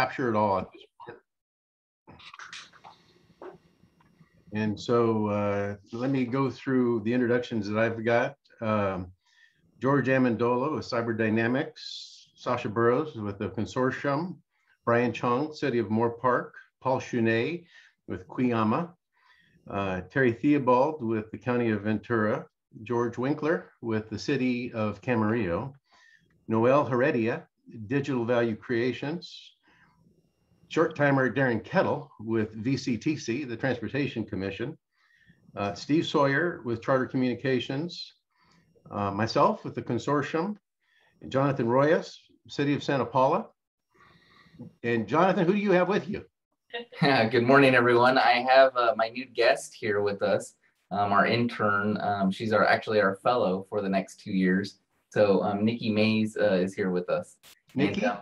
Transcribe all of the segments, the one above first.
capture it all. And so let me go through the introductions that I've got. George Amendola with Cyber Dynamics, Sasha Burrows with the Consortium, Brian Chung, City of Moore Park, Paul Chunet with Cuyama, Terry Theobald with the County of Ventura, George Winkler with the City of Camarillo, Noel Heredia, Digital Value Creations, short timer Darren Kettle with VCTC, the Transportation Commission, Steve Sawyer with Charter Communications, myself with the Consortium, Jonathan Royas, City of Santa Paula. And Jonathan, who do you have with you? Good morning, everyone. I have my new guest here with us, our intern. She's actually our fellow for the next 2 years. So Nikki Mays is here with us. Nikki? And,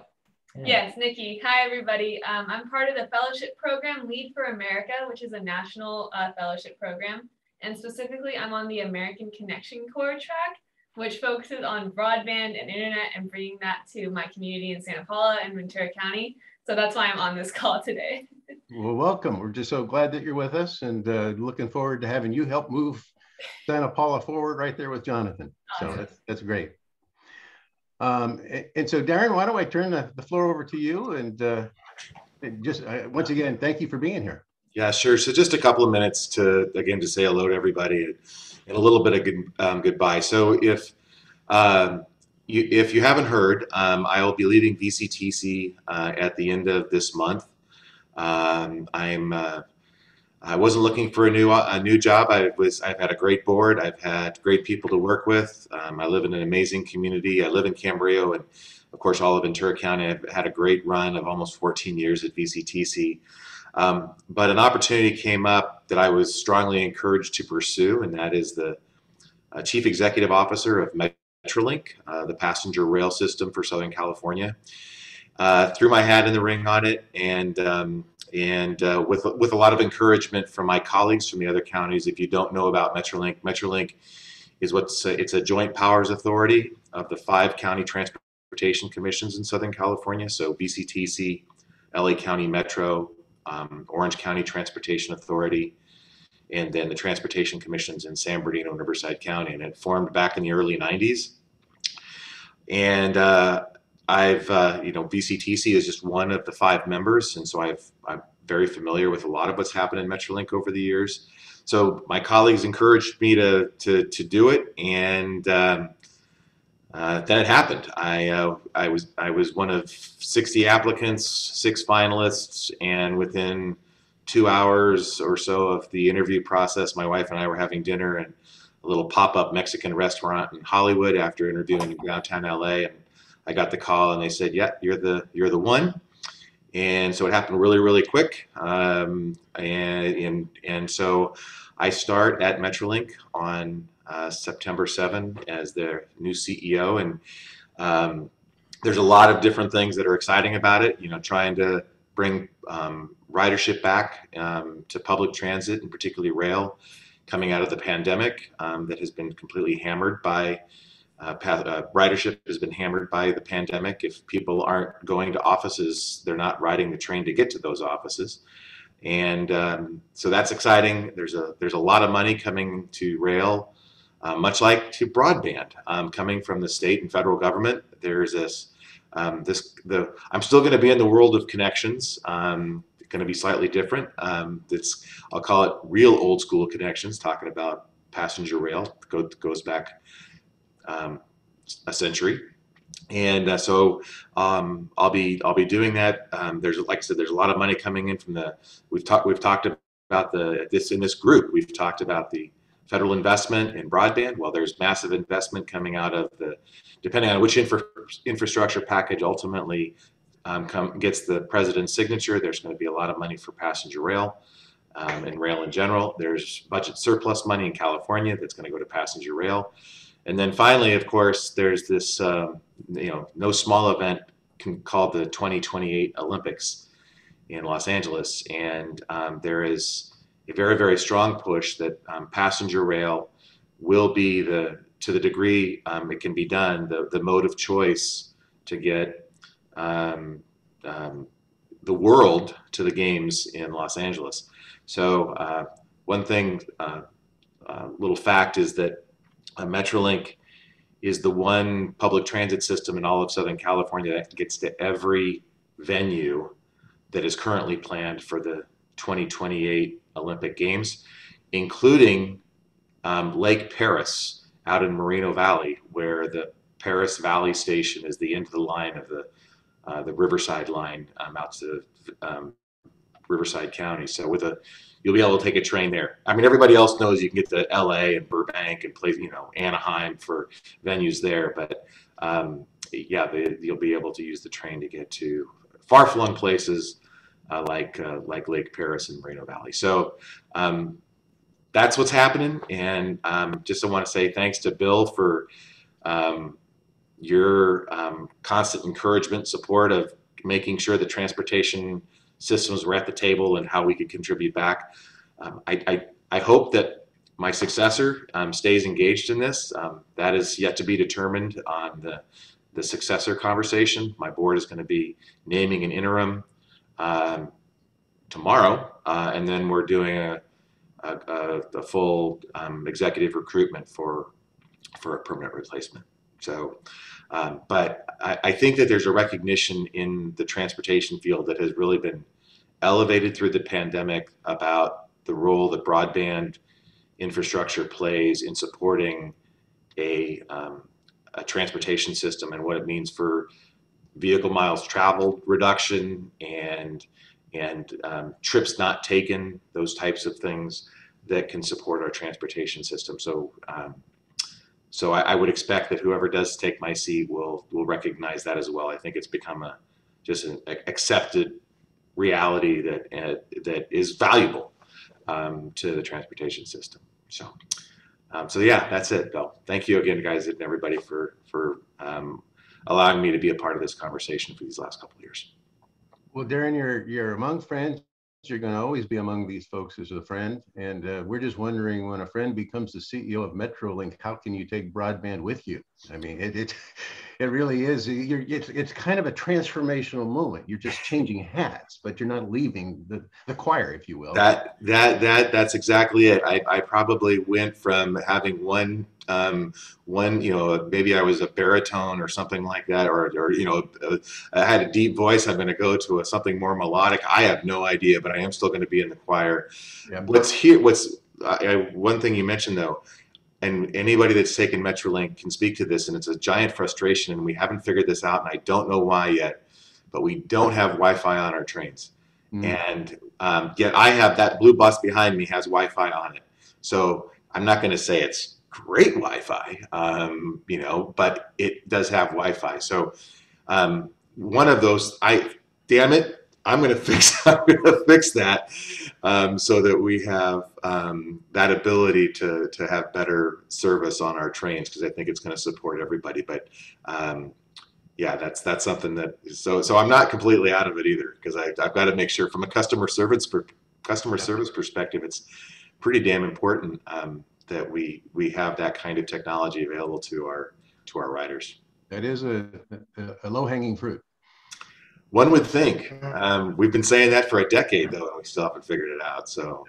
Yes, Nikki. Hi, everybody. I'm part of the fellowship program Lead for America, which is a national fellowship program. And specifically, I'm on the American Connection Corps track, which focuses on broadband and internet and bringing that to my community in Santa Paula and Ventura County. So that's why I'm on this call today. Well, welcome. We're just so glad that you're with us and looking forward to having you help move Santa Paula forward right there with Jonathan. Awesome. So that's great. And so, Darren, why don't I turn the floor over to you and just once again, thank you for being here. Yeah, sure. So just a couple of minutes to say hello to everybody and a little bit of goodbye. So if you haven't heard, I will be leaving VCTC at the end of this month. I wasn't looking for a new job. I've had a great board. I've had great people to work with. I live in an amazing community. I live in Camarillo and, of course, all of Ventura County. I've had a great run of almost 14 years at VCTC. But an opportunity came up that I was strongly encouraged to pursue, and that is the Chief Executive Officer of Metrolink, the passenger rail system for Southern California. Threw my hat in the ring on it, and with a lot of encouragement from my colleagues from the other counties. If you don't know about Metrolink, Metrolink is it's a joint powers authority of the 5 county transportation commissions in Southern California. So VCTC, LA County Metro, Orange County Transportation Authority, and then the transportation commissions in San Bernardino and Riverside County. And it formed back in the early 90s. And VCTC is just one of the 5 members, and so I'm very familiar with a lot of what's happened in Metrolink over the years. So my colleagues encouraged me to do it, and then it happened. I was one of 60 applicants, 6 finalists, and within 2 hours or so of the interview process, my wife and I were having dinner in a little pop-up Mexican restaurant in Hollywood after interviewing in downtown LA. And I got the call and they said, yeah, you're the one. And so it happened really, really quick. And so I start at Metrolink on September 7 as their new CEO. And there's a lot of different things that are exciting about it, trying to bring ridership back to public transit and particularly rail coming out of the pandemic that has been completely hammered by ridership has been hammered by the pandemic. If people aren't going to offices, they're not riding the train to get to those offices. And so that's exciting. There's a lot of money coming to rail, much like to broadband, coming from the state and federal government. There's I'm still going to be in the world of connections. Going to be slightly different. I'll call it real old school connections, talking about passenger rail. Goes back a century, and so I'll be doing that. Like I said, there's a lot of money coming in from we've talked about in this group. We've talked about the federal investment in broadband. Well, there's massive investment coming out of depending on which infrastructure package ultimately gets the president's signature. There's going to be a lot of money for passenger rail and rail in general. There's budget surplus money in California that's going to go to passenger rail. And then finally, of course, there's this no small event called the 2028 Olympics in Los Angeles. And there is a very, very strong push that passenger rail will be to the degree it can be done, the mode of choice to get the world to the games in Los Angeles. So one thing, little fact is that Metrolink is the one public transit system in all of Southern California that gets to every venue that is currently planned for the 2028 Olympic Games, including Lake Paris out in Moreno Valley, where the Paris Valley Station is the end of the line of the Riverside line out to Riverside County. So you'll be able to take a train there. I mean, everybody else knows you can get to LA and Burbank and Anaheim for venues there, but you'll be able to use the train to get to far-flung places like Lake Paris and Moreno Valley. So that's what's happening, and just I want to say thanks to Bill for your constant encouragement, support of making sure the transportation systems were at the table and how we could contribute back. I hope that my successor stays engaged in this. That is yet to be determined on the successor conversation. My board is going to be naming an interim tomorrow, and then we're doing a full executive recruitment for a permanent replacement. So, but I think that there's a recognition in the transportation field that has really been elevated through the pandemic about the role that broadband infrastructure plays in supporting a transportation system and what it means for vehicle miles traveled reduction and trips not taken, those types of things that can support our transportation system. So so I would expect that whoever does take my seat will recognize that as well. I think it's become just an accepted reality that is valuable to the transportation system. So so yeah, that's it, Bill. Thank you again, guys, and everybody for allowing me to be a part of this conversation for these last couple of years. Well, Darren, you're among friends. You're going to always be among these folks as a friend. And we're just wondering, when a friend becomes the CEO of Metrolink, how can you take broadband with you? I mean, it really is. It's kind of a transformational moment. You're just changing hats, but you're not leaving the choir, if you will. That's exactly it. I probably went from having one, maybe I was a baritone or something like that, or I had a deep voice. I'm going to go to something more melodic. I have no idea, but I am still going to be in the choir. Yeah. One thing you mentioned though, and anybody that's taken Metrolink can speak to this, and it's a giant frustration, and we haven't figured this out, and I don't know why yet, but we don't have Wi-Fi on our trains. And yet I have that blue bus behind me has Wi-Fi on it. So I'm not going to say it's great Wi-Fi, but it does have Wi-Fi. So one of those, damn it, I'm going to fix that so that we have that ability to have better service on our trains, because I think it's going to support everybody. But yeah, that's something that so I'm not completely out of it either, because I've got to make sure from a customer service perspective, it's pretty damn important that we have that kind of technology available to our riders. That is a low-hanging fruit. One would think. We've been saying that for a decade, though, and we still haven't figured it out. So,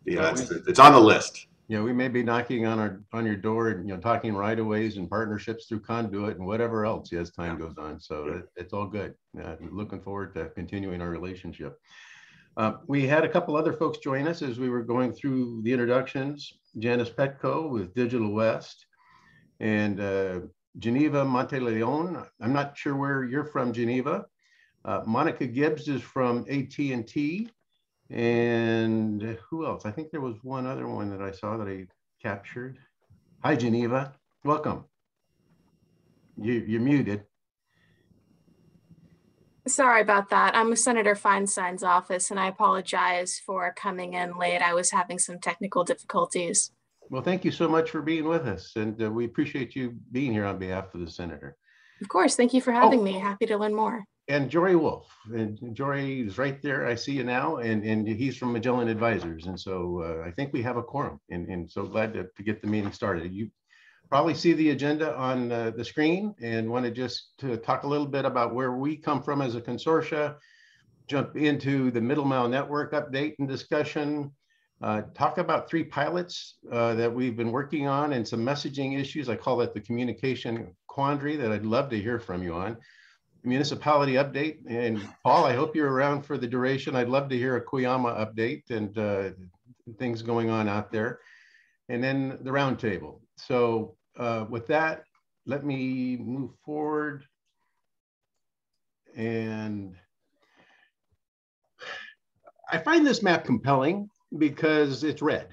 it's on the list. We may be knocking on your door and talking right-of-ways and partnerships through conduit and whatever else as time goes on. So it's all good. Looking forward to continuing our relationship. We had a couple other folks join us as we were going through the introductions. Janice Petco with Digital West, and Geneva Monteleon. I'm not sure where you're from, Geneva. Monica Gibbs is from AT&T. And who else? I think there was one other one that I saw that I captured. Hi, Geneva. Welcome. You're muted. Sorry about that. I'm with Senator Feinstein's office, and I apologize for coming in late. I was having some technical difficulties. Well, thank you so much for being with us, and we appreciate you being here on behalf of the Senator. Of course. Thank you for having me. Happy to learn more. And Jory Wolf. And Jory is right there. I see you now, and he's from Magellan Advisors. And so I think we have a quorum, and so glad to get the meeting started. probably see the agenda on the screen and want to just to talk a little bit about where we come from as a consortia, jump into the Middle Mile Network update and discussion, talk about 3 pilots that we've been working on and some messaging issues. I call it the communication quandary that I'd love to hear from you on. Municipality update. And Paul, I hope you're around for the duration. I'd love to hear a Kuyama update and things going on out there. And then the roundtable. So with that, let me move forward. And I find this map compelling because it's red.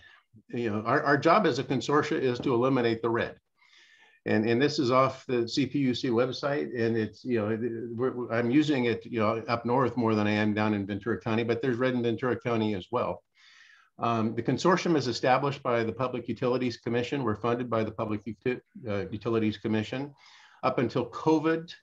You know, our job as a consortia is to eliminate the red. And this is off the CPUC website, and it's, you know, I'm using it, you know, up north more than I am down in Ventura County, but there's red in Ventura County as well. The consortium is established by the Public Utilities Commission. We're funded by the Public Utilities Commission. Up until COVID,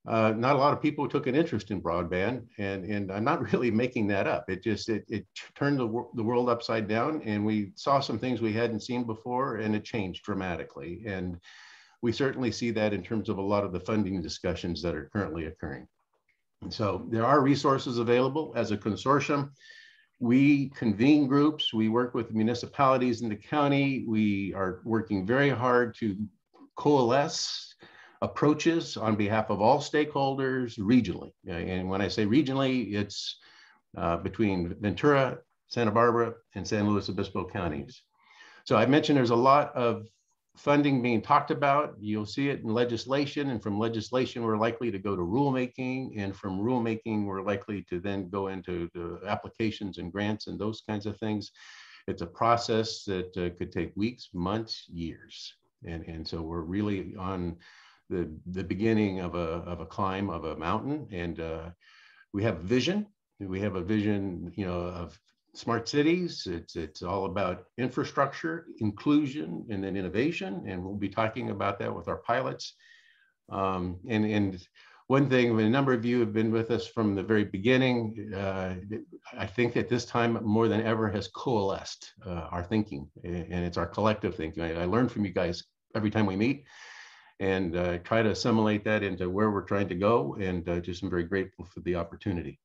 not a lot of people took an interest in broadband, and I'm not really making that up. It just, it turned the world upside down, and we saw some things we hadn't seen before, and it changed dramatically. And we certainly see that in terms of a lot of the funding discussions that are currently occurring. And so there are resources available as a consortium. We convene groups, we work with municipalities in the county. We are working very hard to coalesce approaches on behalf of all stakeholders regionally. And when I say regionally, it's between Ventura, Santa Barbara, and San Luis Obispo counties. So I mentioned there's a lot of funding being talked about. You'll see it in legislation, and from legislation, we're likely to go to rulemaking, and from rulemaking, we're likely to then go into the applications and grants and those kinds of things. It's a process that could take weeks, months, years. And so we're really on the beginning of a climb of a mountain, and we have vision. We have a vision, you know, of smart cities. It's all about infrastructure, inclusion, and then innovation. And we'll be talking about that with our pilots. And one thing, a number of you have been with us from the very beginning. I think that this time more than ever has coalesced our thinking, and it's our collective thinking. I learn from you guys every time we meet, and try to assimilate that into where we're trying to go. And just I'm very grateful for the opportunity.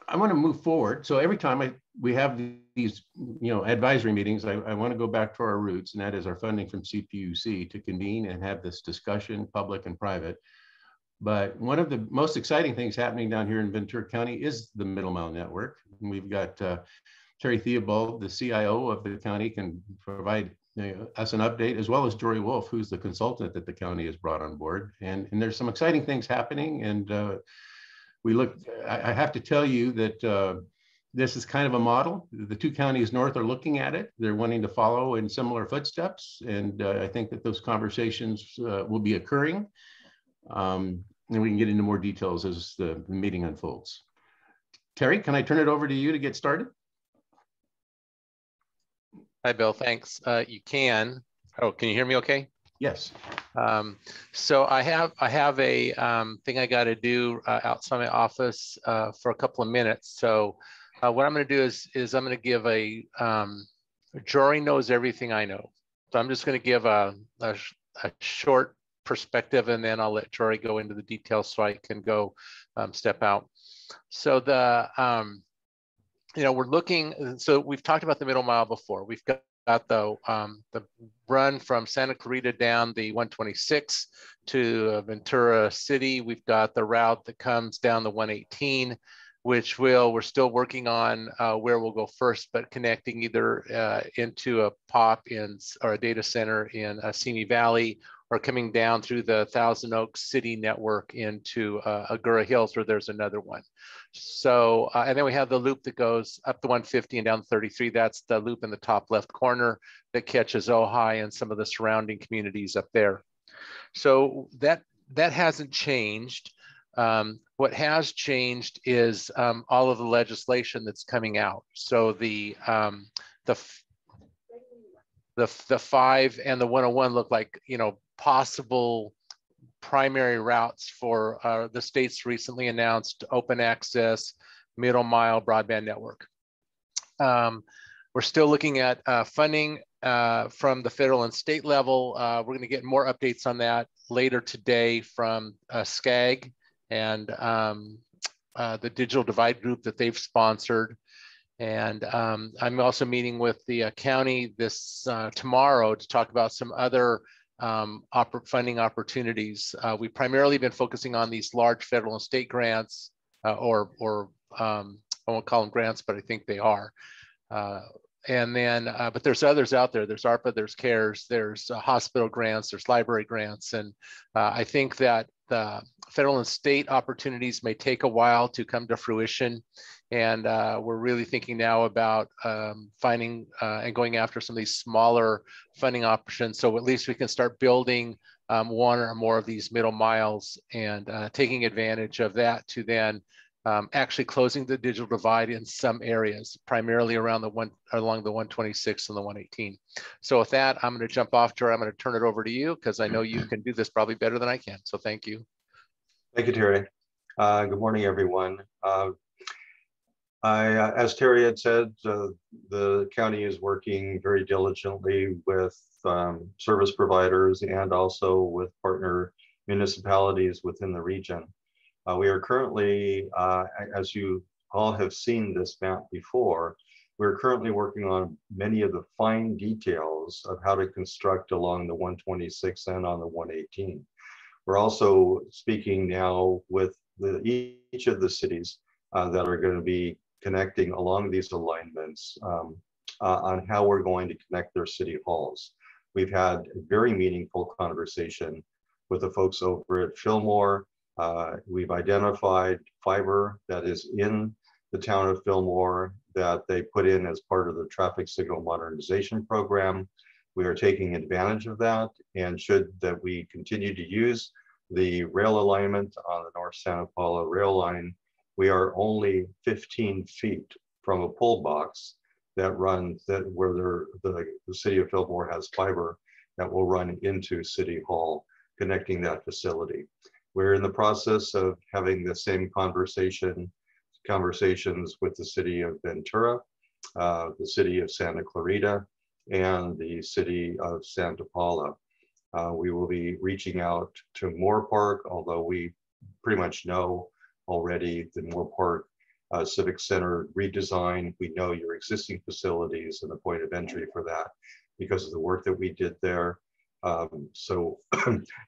I want to move forward. So every time we have these, you know, advisory meetings, I want to go back to our roots, and that is our funding from CPUC to convene and have this discussion, public and private. But one of the most exciting things happening down here in Ventura County is the Middle Mile Network. And we've got Terry Theobald, the CIO of the county, can provide us an update, as well as Jory Wolf, who's the consultant that the county has brought on board. And there's some exciting things happening, and I have to tell you that this is kind of a model. The 2 counties north are looking at it. They're wanting to follow in similar footsteps. And I think that those conversations will be occurring. And we can get into more details as the meeting unfolds. Terry, can I turn it over to you to get started? Hi, Bill, thanks. You can. Oh, can you hear me okay? Yes. So I have a thing I got to do outside my office for a couple of minutes. So what I'm going to do is I'm going to give Jory knows everything I know. So I'm just going to give a short perspective, and then I'll let Jory go into the details so I can go step out. So you know, we're looking, so we've talked about the middle mile before. We've got the run from Santa Clarita down the 126 to Ventura City. We've got the route that comes down the 118, which we're still working on where we'll go first, but connecting either into a POP or a data center in Simi Valley, or coming down through the Thousand Oaks City network into Agoura Hills, where there's another one. So, and then we have the loop that goes up the 150 and down 33. That's the loop in the top left corner that catches Ojai and some of the surrounding communities up there. So that hasn't changed. What has changed is all of the legislation that's coming out. So the 5 and the 101 look like, you know, possible primary routes for the state's recently announced open access middle mile broadband network. We're We're still looking at funding from the federal and state level. We're going to get more updates on that later today from SCAG and the Digital Divide group that they've sponsored. And I'm also meeting with the county this tomorrow to talk about some other funding opportunities. We've primarily been focusing on these large federal and state grants, or I won't call them grants, but I think they are. And then, but there's others out there. There's ARPA, there's CARES, there's hospital grants, there's library grants. And I think that the federal and state opportunities may take a while to come to fruition. And we're really thinking now about finding and going after some of these smaller funding options. So at least we can start building one or more of these middle miles and taking advantage of that to then actually closing the digital divide in some areas, primarily around along the 126 and the 118. So with that, I'm going to jump off, Terry. I'm going to turn it over to you because I know you can do this probably better than I can. So thank you. Thank you, Terry. Good morning, everyone. As Terry had said, the county is working very diligently with service providers and also with partner municipalities within the region. We are currently, as you all have seen this map before, we're currently working on many of the fine details of how to construct along the 126 and on the 118. We're also speaking now with each of the cities that are going to be connecting along these alignments on how we're going to connect their city halls. We've had a very meaningful conversation with the folks over at Fillmore. We've identified fiber that is in the town of Fillmore that they put in as part of the traffic signal modernization program. We are taking advantage of that, and should that we continue to use the rail alignment on the North Santa Paula rail line, we are only 15 feet from a pole box that runs where the city of Fillmore has fiber that will run into City Hall, connecting that facility. We're in the process of having the same conversations with the city of Ventura, the city of Santa Clarita, and the city of Santa Paula. We will be reaching out to Moore Park, although we pretty much know already the Moore Park Civic Center redesign. We know your existing facilities and the point of entry for that because of the work that we did there. So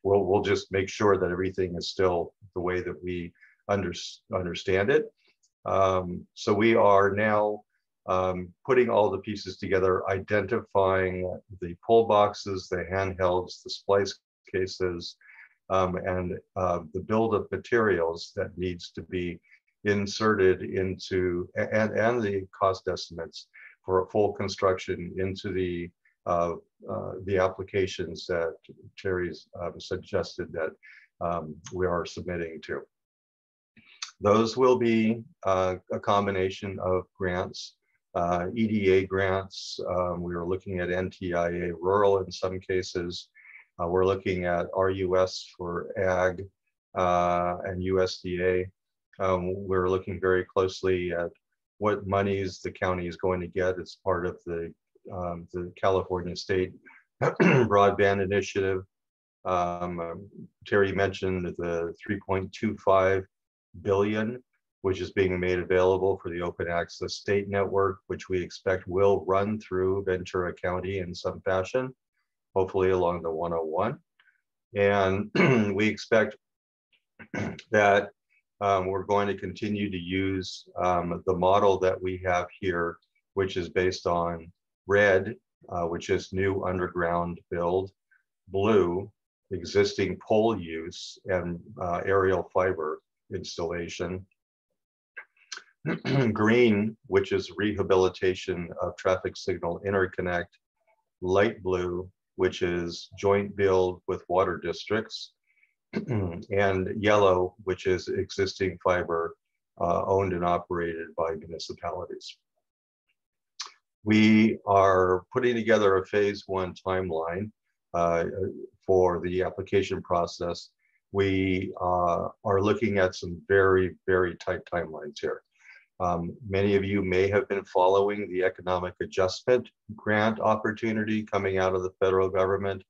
we'll just make sure that everything is still the way that we understand it. So we are now putting all the pieces together, identifying the pull boxes, the handhelds, the splice cases, and the build of materials that needs to be inserted into, and the cost estimates for a full construction into the applications that Terry's suggested that we are submitting to. Those will be a combination of grants, EDA grants. We are looking at NTIA rural in some cases. We're looking at RUS for ag and USDA. We're looking very closely at what monies the county is going to get as part of the California State Broadband Initiative. Terry mentioned the 3.25 billion, which is being made available for the Open Access State Network, which we expect will run through Ventura County in some fashion, hopefully along the 101. And we expect that we're going to continue to use the model that we have here, which is based on red, which is new underground build, blue, existing pole use and aerial fiber installation, green, which is rehabilitation of traffic signal interconnect, light blue, which is joint build with water districts, and yellow, which is existing fiber owned and operated by municipalities. We are putting together a phase 1 timeline for the application process. We are looking at some very, very tight timelines here. Many of you may have been following the economic adjustment grant opportunity coming out of the federal government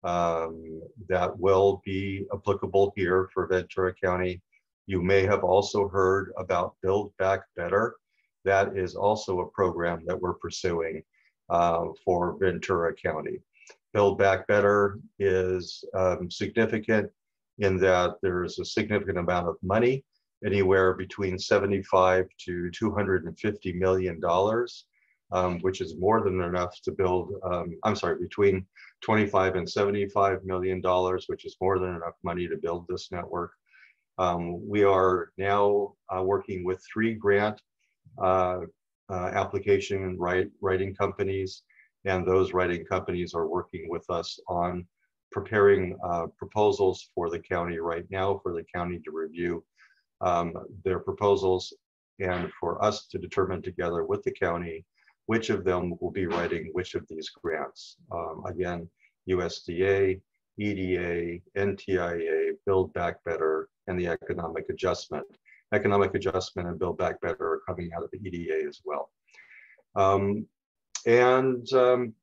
that will be applicable here for Ventura County. You may have also heard about Build Back Better. That is also a program that we're pursuing for Ventura County. Build Back Better is significant in that there's a significant amount of money, anywhere between $75 to $250 million, which is more than enough to build, between $25 and $75 million, which is more than enough money to build this network. We are now working with 3 grant application writing companies, and those writing companies are working with us on preparing proposals for the county right now, for the county to review their proposals, and for us to determine together with the county which of them will be writing which of these grants. Again, USDA, EDA, NTIA, Build Back Better, and the Economic Adjustment. Economic Adjustment and Build Back Better are coming out of the EDA as well.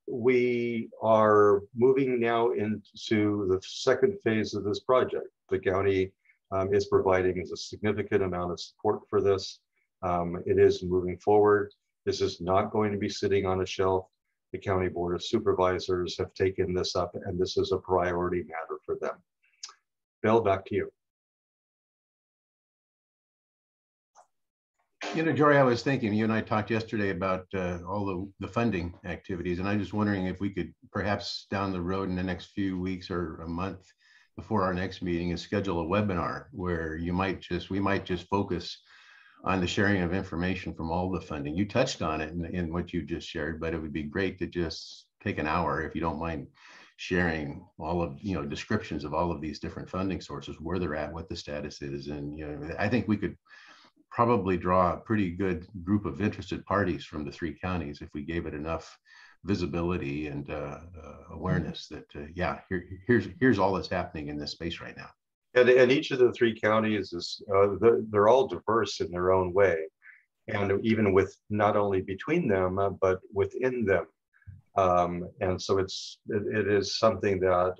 We are moving now into the second phase of this project. The county is providing a significant amount of support for this. It is moving forward. This is not going to be sitting on a shelf. The County Board of Supervisors have taken this up, and this is a priority matter for them. Bill, back to you. You know, Jory, I was thinking, you and I talked yesterday about all the funding activities, and I'm just wondering if we could perhaps down the road in the next few weeks or a month before our next meeting is schedule a webinar where we might just focus on the sharing of information from all the funding. You touched on it in what you just shared, but it would be great to just take an hour, if you don't mind, sharing all of, descriptions of all of these different funding sources, where they're at, what the status is. And, I think we could probably draw a pretty good group of interested parties from the 3 counties if we gave it enough visibility and awareness that, here's all that's happening in this space right now. And each of the 3 counties is, they're all diverse in their own way. And even with not only between them, but within them. And so it is something that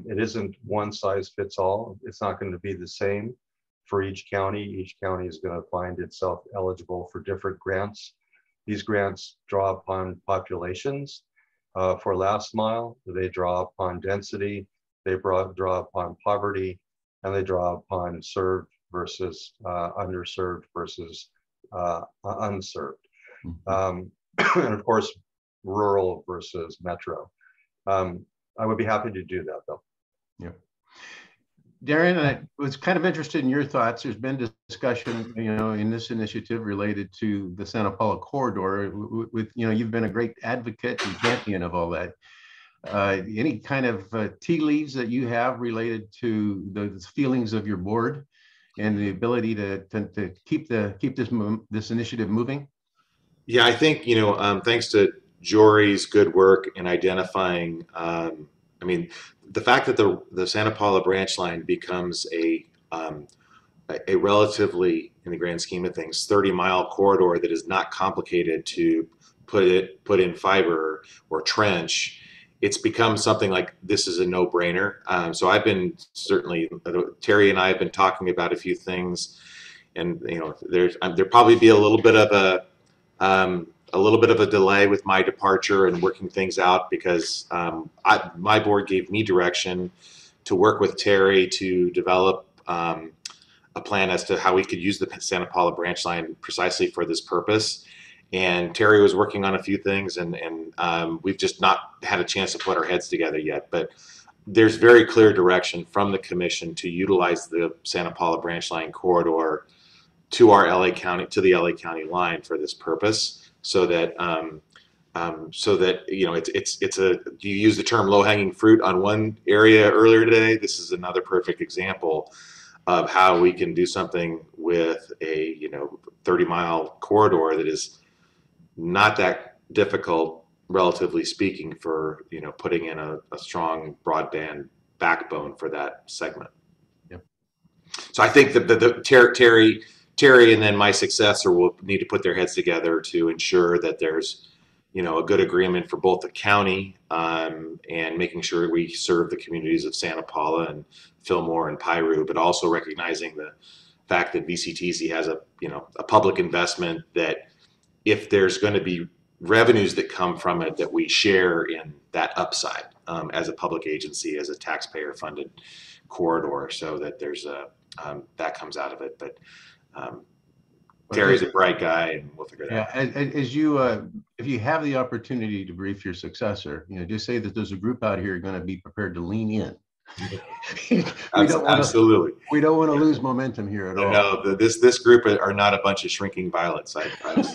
it isn't one size fits all. It's not going to be the same for each county. Each county is going to find itself eligible for different grants. These grants draw upon populations for last mile. They draw upon density. They draw upon poverty. And they draw upon served versus underserved versus unserved. And of course, rural versus metro. I would be happy to do that though. Yeah. Darren, I was kind of interested in your thoughts. There's been discussion, in this initiative related to the Santa Paula corridor with, you've been a great advocate and champion of all that. Any kind of tea leaves that you have related to the feelings of your board and the ability to keep this initiative moving? Yeah, I think, thanks to Jory's good work in identifying, the fact that the Santa Paula branch line becomes a relatively, in the grand scheme of things, 30-mile corridor that is not complicated to put in fiber or trench. It's become something like this is a no-brainer. So I've been Terry and I have been talking about a few things, and there'll probably be a little bit of a delay with my departure and working things out because my board gave me direction to work with Terry to develop a plan as to how we could use the Santa Paula branch line precisely for this purpose. And Terry was working on a few things, and we've just not had a chance to put our heads together yet. But there's very clear direction from the commission to utilize the Santa Paula branch line corridor to the LA County line for this purpose, so that it's you use the term low-hanging fruit on one area earlier today. This is another perfect example of how we can do something with a 30-mile corridor that is not that difficult, relatively speaking, for putting in a strong broadband backbone for that segment. Yep. So I think that Terry Terry and then my successor will need to put their heads together to ensure that there's, a good agreement for both the county and making sure we serve the communities of Santa Paula and Fillmore and Piru, but also recognizing the fact that VCTC has a public investment that if there's going to be revenues that come from it, that we share in that upside as a public agency, as a taxpayer funded corridor, so that there's that comes out of it. But Terry's a bright guy, and we'll figure that out. As you, if you have the opportunity to brief your successor, just say that there's a group out here going to be prepared to lean in. Absolutely. We don't want to lose momentum here at all. No, this group are not a bunch of shrinking violets. I've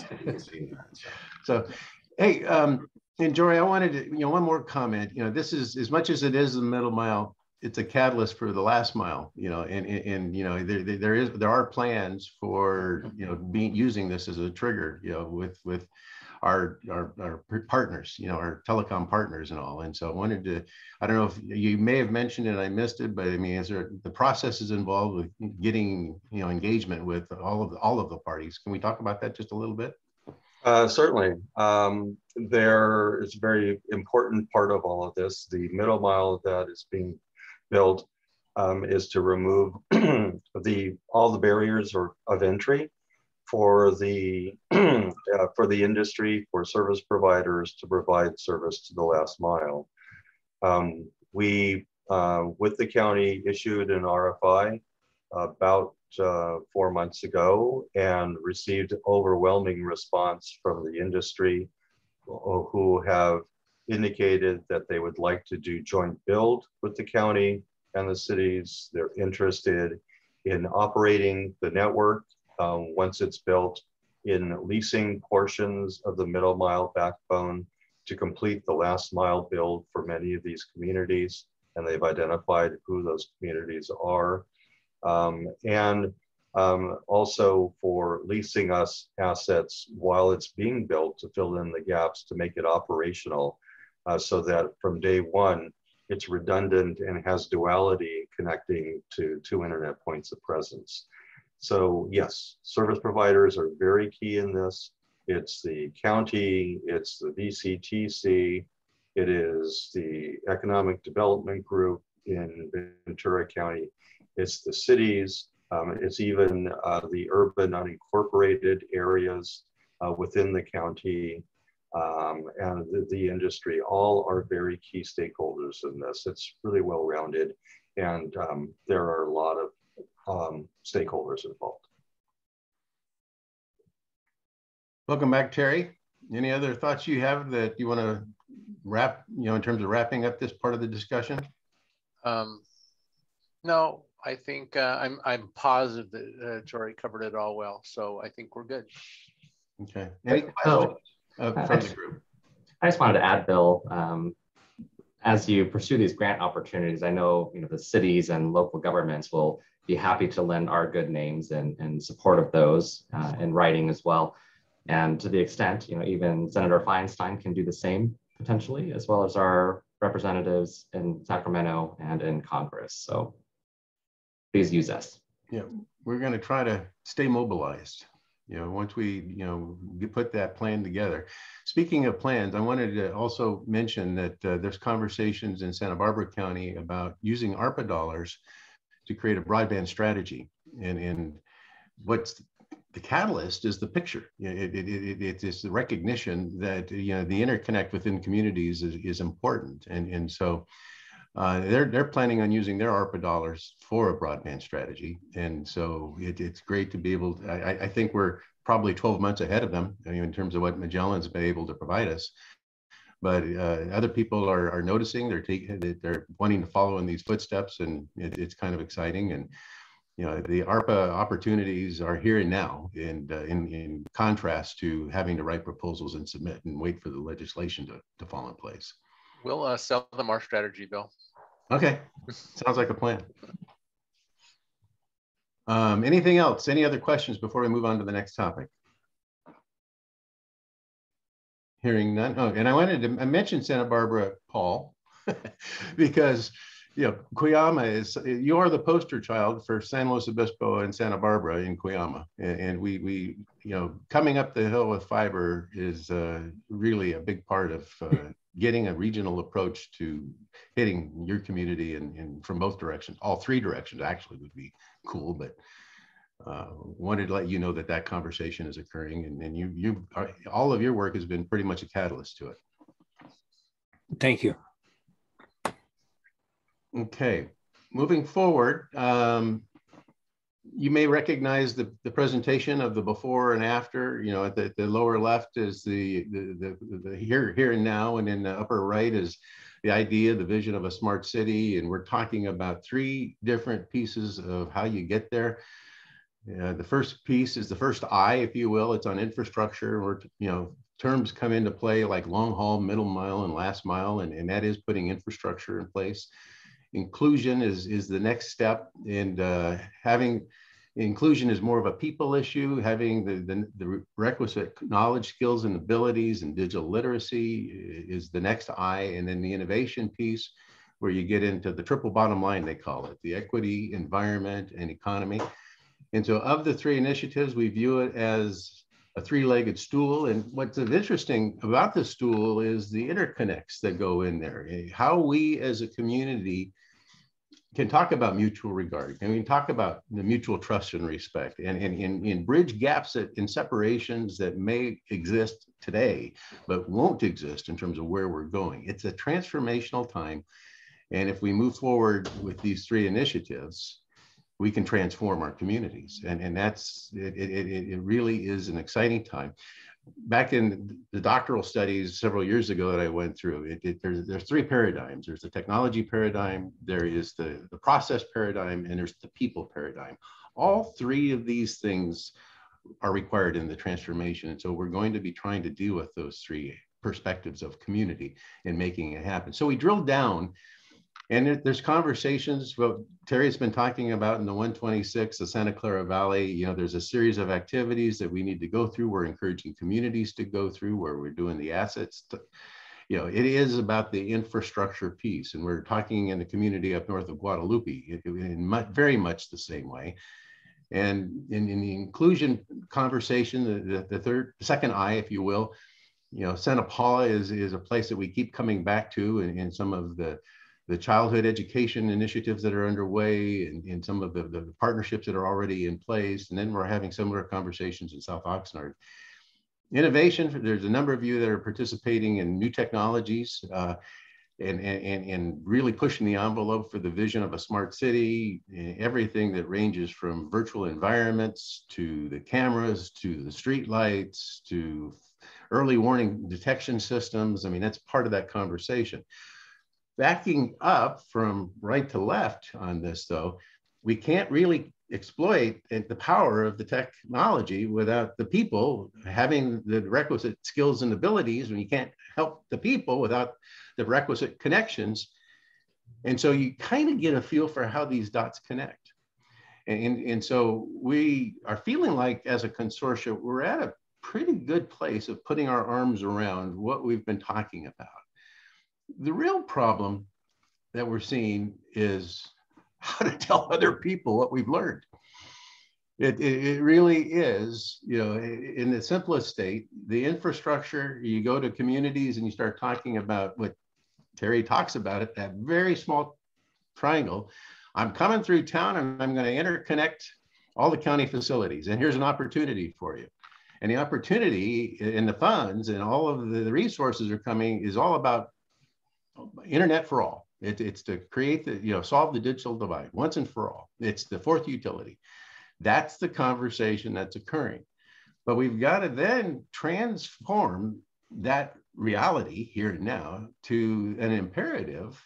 seen that. So, hey, and Jory, I wanted to, one more comment. This is, as much as it is the middle mile, it's a catalyst for the last mile. There are plans for using this as a trigger. With our partners, our telecom partners and all. And so I wanted to, I don't know if you may have mentioned it, I missed it, but I mean, is there the processes involved with getting, engagement with all of the parties? Can we talk about that just a little bit? Certainly. There is a very important part of all of this. The middle mile that is being built is to remove all the barriers of entry for the industry, for service providers to provide service to the last mile. We, with the county, issued an RFI about 4 months ago and received overwhelming response from the industry, who have indicated that they would like to do joint build with the county and the cities. They're interested in operating the network once it's built, in leasing portions of the middle mile backbone to complete the last mile build for many of these communities. And they've identified who those communities are. Also for leasing us assets while it's being built to fill in the gaps, to make it operational, so that from day one, it's redundant and has duality connecting to 2 internet points of presence. So yes, service providers are very key in this. It's the county, it's the VCTC, it is the Economic Development Group in Ventura County, it's the cities, it's even the urban unincorporated areas within the county, and the industry. All are very key stakeholders in this. It's really well-rounded, and there are a lot of stakeholders involved. Welcome back, Terry. Any other thoughts you have that you want to wrap, in terms of wrapping up this part of the discussion? No, I think I'm positive that Jory covered it all well. So I think we're good. Okay. Any questions from the group? I just wanted to add, Bill, as you pursue these grant opportunities, I know the cities and local governments will be happy to lend our good names in support of those in writing as well. And to the extent, even Senator Feinstein can do the same potentially, as well as our representatives in Sacramento and in Congress. So please use us. Yeah, we're going to try to stay mobilized. Once we, put that plan together. Speaking of plans, I wanted to also mention that there's conversations in Santa Barbara County about using ARPA dollars to create a broadband strategy. And what's the catalyst is the picture. It's the recognition that, the interconnect within communities is important. And so they're planning on using their ARPA dollars for a broadband strategy. And so it's great to be able to, I think we're probably 12 months ahead of them in terms of what Magellan's been able to provide us. But other people are noticing, they're wanting to follow in these footsteps, and it's kind of exciting. And the ARPA opportunities are here and now, and in contrast to having to write proposals and submit and wait for the legislation to fall in place. We'll sell them our strategy, Bill. Okay, sounds like a plan. Anything else? Any other questions before we move on to the next topic? Hearing none. Oh, and I wanted to mention Santa Barbara, Paul, because Cuyama is, you are the poster child for San Luis Obispo and Santa Barbara in Cuyama. And we coming up the hill with fiber is really a big part of getting a regional approach to hitting your community and from both directions. All three directions actually would be cool, but wanted to let you know that that conversation is occurring, and you all of your work has been pretty much a catalyst to it. Thank you. Okay, moving forward, you may recognize the presentation of the before and after. At the lower left is the here and now, and in the upper right is the idea, the vision of a smart city. And we're talking about three different pieces of how you get there. The first piece is the first I, if you will. It's on infrastructure, where terms come into play like long haul, middle mile, and last mile, and that is putting infrastructure in place. Inclusion is the next step, and having inclusion is more of a people issue. Having the requisite knowledge, skills, and abilities, and digital literacy is the next I, and then the innovation piece, where you get into the triple bottom line, they call it, the equity, environment, and economy. And so of the three initiatives, we view it as a three-legged stool. And what's interesting about the stool is the interconnects that go in there. How we as a community can talk about mutual regard, and we can talk about the mutual trust and respect, and bridge gaps and separations that may exist today, but won't exist in terms of where we're going. It's a transformational time. And if we move forward with these three initiatives, we can transform our communities. And that's, it really is an exciting time. Back in the doctoral studies several years ago that I went through, there's three paradigms. There's the technology paradigm, there is the process paradigm, and there's the people paradigm. All three of these things are required in the transformation. And so we're going to be trying to deal with those three perspectives of community and making it happen. So we drilled down. And there's conversations, what Terry's been talking about in the 126, the Santa Clara Valley. There's a series of activities that we need to go through. We're encouraging communities to go through, where we're doing the assets. It is about the infrastructure piece. And we're talking in the community up north of Guadalupe in very much the same way. And in the inclusion conversation, the second I, if you will, Santa Paula is a place that we keep coming back to, and some of the childhood education initiatives that are underway, and some of the partnerships that are already in place. And then we're having similar conversations in South Oxnard. Innovation, there's a number of you that are participating in new technologies and really pushing the envelope for the vision of a smart city, everything that ranges from virtual environments to the cameras, to the street lights, to early warning detection systems. I mean, that's part of that conversation. Backing up from right to left on this, though, we can't really exploit the power of the technology without the people having the requisite skills and abilities, when you can't help the people without the requisite connections. And so you kind of get a feel for how these dots connect. And so we are feeling like, as a consortium, we're at a pretty good place of putting our arms around what we've been talking about. The real problem that we're seeing is how to tell other people what we've learned. It really is, in the simplest state, the infrastructure. You go to communities and you start talking about what Terry talks about, it, that very small triangle. I'm coming through town and I'm going to interconnect all the county facilities, and here's an opportunity for you. And the opportunity and the funds and all of the resources are coming is all about internet for all. It's to create solve the digital divide once and for all. It's the fourth utility. That's the conversation that's occurring. But we've got to then transform that reality here and now to an imperative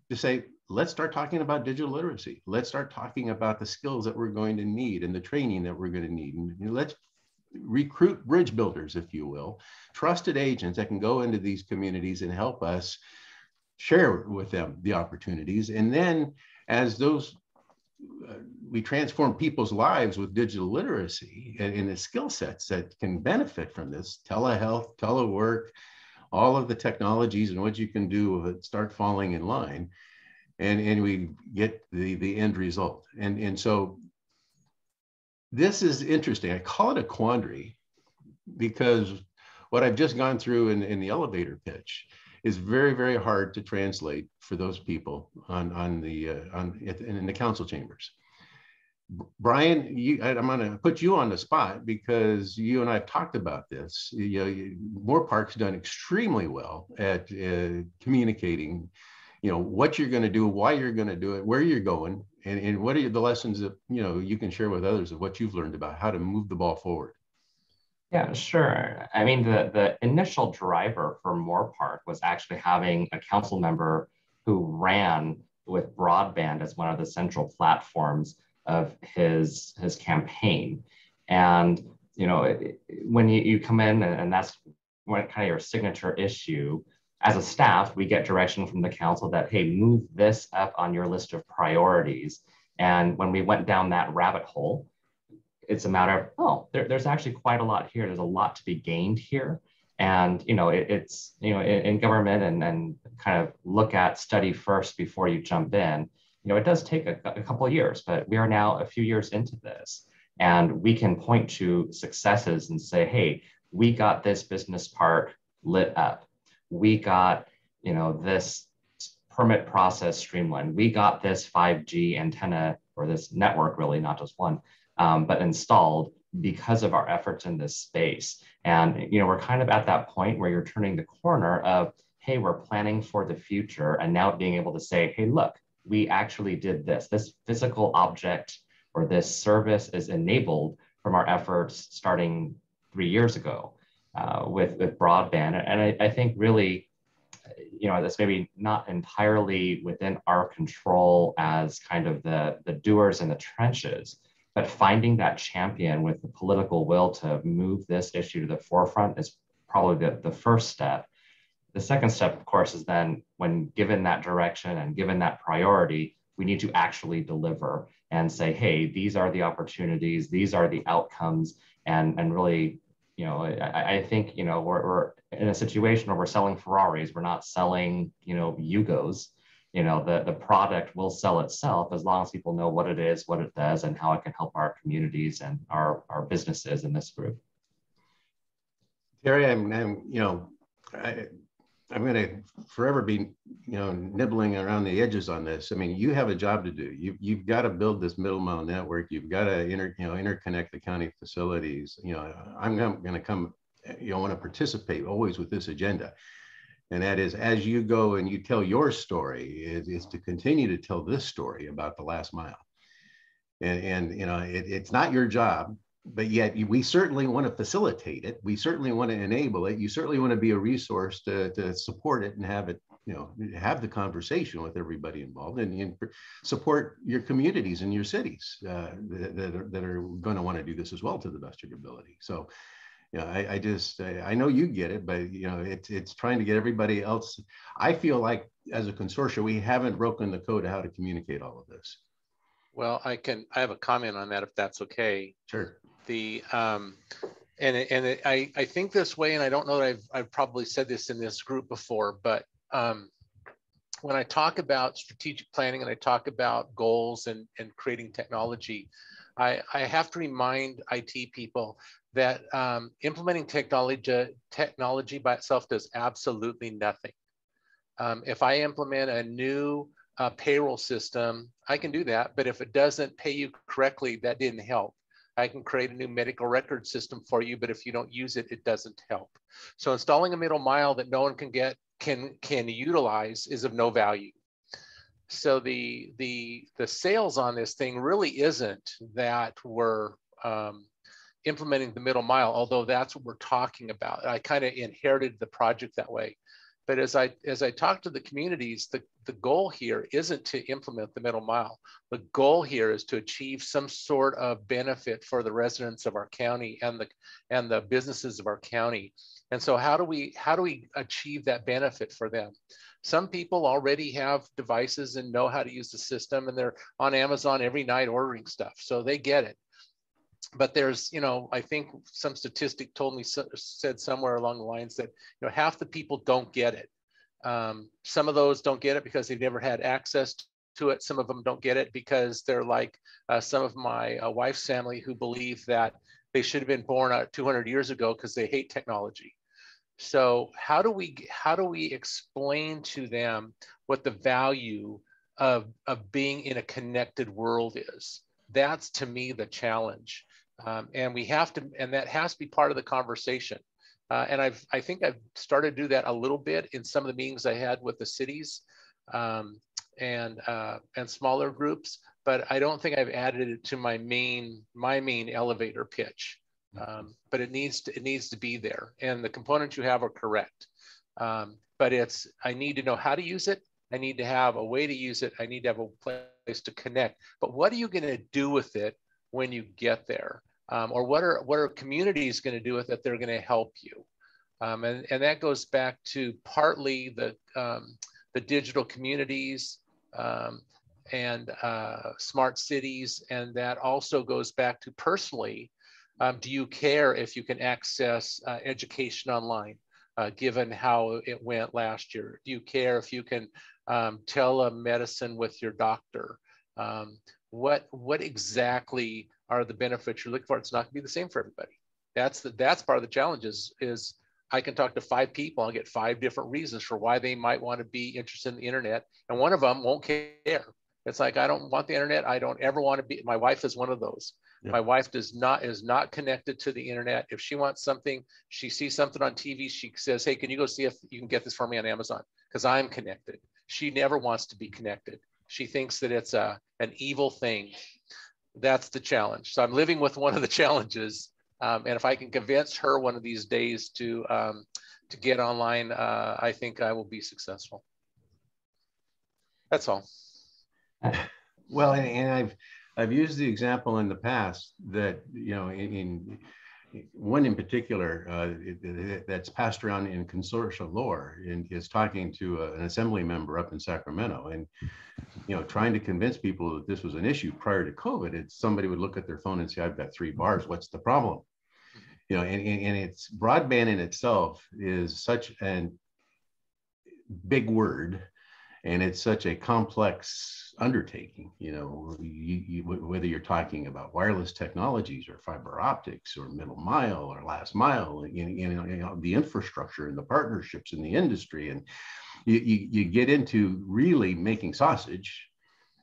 to say, let's start talking about digital literacy. Let's start talking about the skills that we're going to need and the training that we're going to need. And let's recruit bridge builders, if you will, trusted agents that can go into these communities and help us share with them the opportunities. And then as those, we transform people's lives with digital literacy and the skill sets that can benefit from this, telehealth, telework, all of the technologies and what you can do start falling in line. and we get the end result. And so this is interesting. I call it a quandary because what I've just gone through in the elevator pitch is very, very hard to translate for those people in the council chambers. Brian, I'm going to put you on the spot because you and I have talked about this. Moore Park's done extremely well at communicating, what you're going to do, why you're going to do it, where you're going, and what are the lessons that you can share with others of what you've learned about how to move the ball forward. Yeah, sure. I mean, the initial driver for Moore Park was actually having a council member who ran with broadband as one of the central platforms of his campaign. And when you come in and that's what kind of your signature issue, as a staff, we get direction from the council that, hey, move this up on your list of priorities. And when we went down that rabbit hole, it's a matter of, there's actually quite a lot here. There's a lot to be gained here. And, it's, in government and kind of look at study first before you jump in, it does take a couple of years, but we are now a few years into this. And we can point to successes and say, hey, we got this business park lit up. We got, this permit process streamlined. We got this 5G antenna, or this network really, not just one, but installed because of our efforts in this space. And, we're kind of at that point where you're turning the corner of, hey, we're planning for the future. And now being able to say, hey, look, we actually did this. This physical object or this service is enabled from our efforts starting 3 years ago with broadband. And I think really, that's maybe not entirely within our control as kind of the doers in the trenches, but finding that champion with the political will to move this issue to the forefront is probably the first step. The second step, of course, is then when given that direction and given that priority, we need to actually deliver and say, hey, these are the opportunities, these are the outcomes, and really, I think, we're in a situation where we're selling Ferraris, we're not selling, Yugos. The product will sell itself as long as people know what it is, what it does, and how it can help our communities and our businesses in this group. Terry, I'm going to forever be, nibbling around the edges on this. I mean, you have a job to do. You've got to build this middle mile network. You've got to interconnect the county facilities. I'm going to come, want to participate always with this agenda. And that is, as you go and you tell your story, is to continue to tell this story about the last mile. And it's not your job, but yet we certainly want to facilitate it. We certainly want to enable it. You certainly want to be a resource to support it and have it, have the conversation with everybody involved and support your communities and your cities that are going to want to do this as well to the best of your ability. So, I know you get it, but it's trying to get everybody else. I feel like as a consortium, we haven't broken the code of how to communicate all of this. Well, I have a comment on that if that's okay. Sure. I think this way, and I don't know that I've probably said this in this group before, but when I talk about strategic planning and I talk about goals and creating technology, I have to remind IT people that implementing technology by itself does absolutely nothing. If I implement a new payroll system, I can do that, but if it doesn't pay you correctly, that didn't help. I can create a new medical record system for you, but if you don't use it, it doesn't help. So installing a middle mile that no one can utilize is of no value. So the sales on this thing really isn't that we're implementing the middle mile, although that's what we're talking about. I kind of inherited the project that way. But as I talk to the communities, the goal here isn't to implement the middle mile. The goal here is to achieve some sort of benefit for the residents of our county and the businesses of our county. And so how do we achieve that benefit for them? Some people already have devices and know how to use the system, and they're on Amazon every night ordering stuff, so they get it. But there's, I think some statistic said somewhere along the lines that, half the people don't get it. Some of those don't get it because they've never had access to it. Some of them don't get it because they're like some of my wife's family who believe that they should have been born 200 years ago because they hate technology. So how do we explain to them what the value of being in a connected world is? That's to me the challenge, and that has to be part of the conversation. And I think I've started to do that a little bit in some of the meetings I had with the cities and smaller groups, but I don't think I've added it to my main elevator pitch. But it needs to be there, and the components you have are correct. But I need to know how to use it. I need to have a way to use it. I need to have a place to connect. But what are you going to do with it when you get there? Or what are communities going to do with it? They're going to help you. And that goes back to partly the digital communities and smart cities. And that also goes back to personally, do you care if you can access education online, given how it went last year? Do you care if you can telemedicine with your doctor? What exactly are the benefits you're looking for? It's not gonna be the same for everybody. That's part of the challenge is I can talk to 5 people and get 5 different reasons for why they might want to be interested in the internet. And one of them won't care. It's like, I don't want the internet. I don't ever want to be. My wife is one of those. Yep. My wife is not connected to the internet. If she wants something, she sees something on TV, she says, hey, can you go see if you can get this for me on Amazon? Because I'm connected. She never wants to be connected. She thinks that it's an evil thing. That's the challenge. So I'm living with one of the challenges. And if I can convince her one of these days to get online, I think I will be successful. That's all. Well, and I've used the example in the past that, you know, in one in particular that's passed around in consortium lore and is talking to an assembly member up in Sacramento, and, you know, trying to convince people that this was an issue prior to COVID. It's somebody would look at their phone and say, I've got 3 bars. What's the problem? You know, and it's broadband in itself is such a big word. And it's such a complex undertaking, you know, whether you're talking about wireless technologies or fiber optics or middle mile or last mile, you know, the infrastructure and the partnerships in the industry. And you get into really making sausage,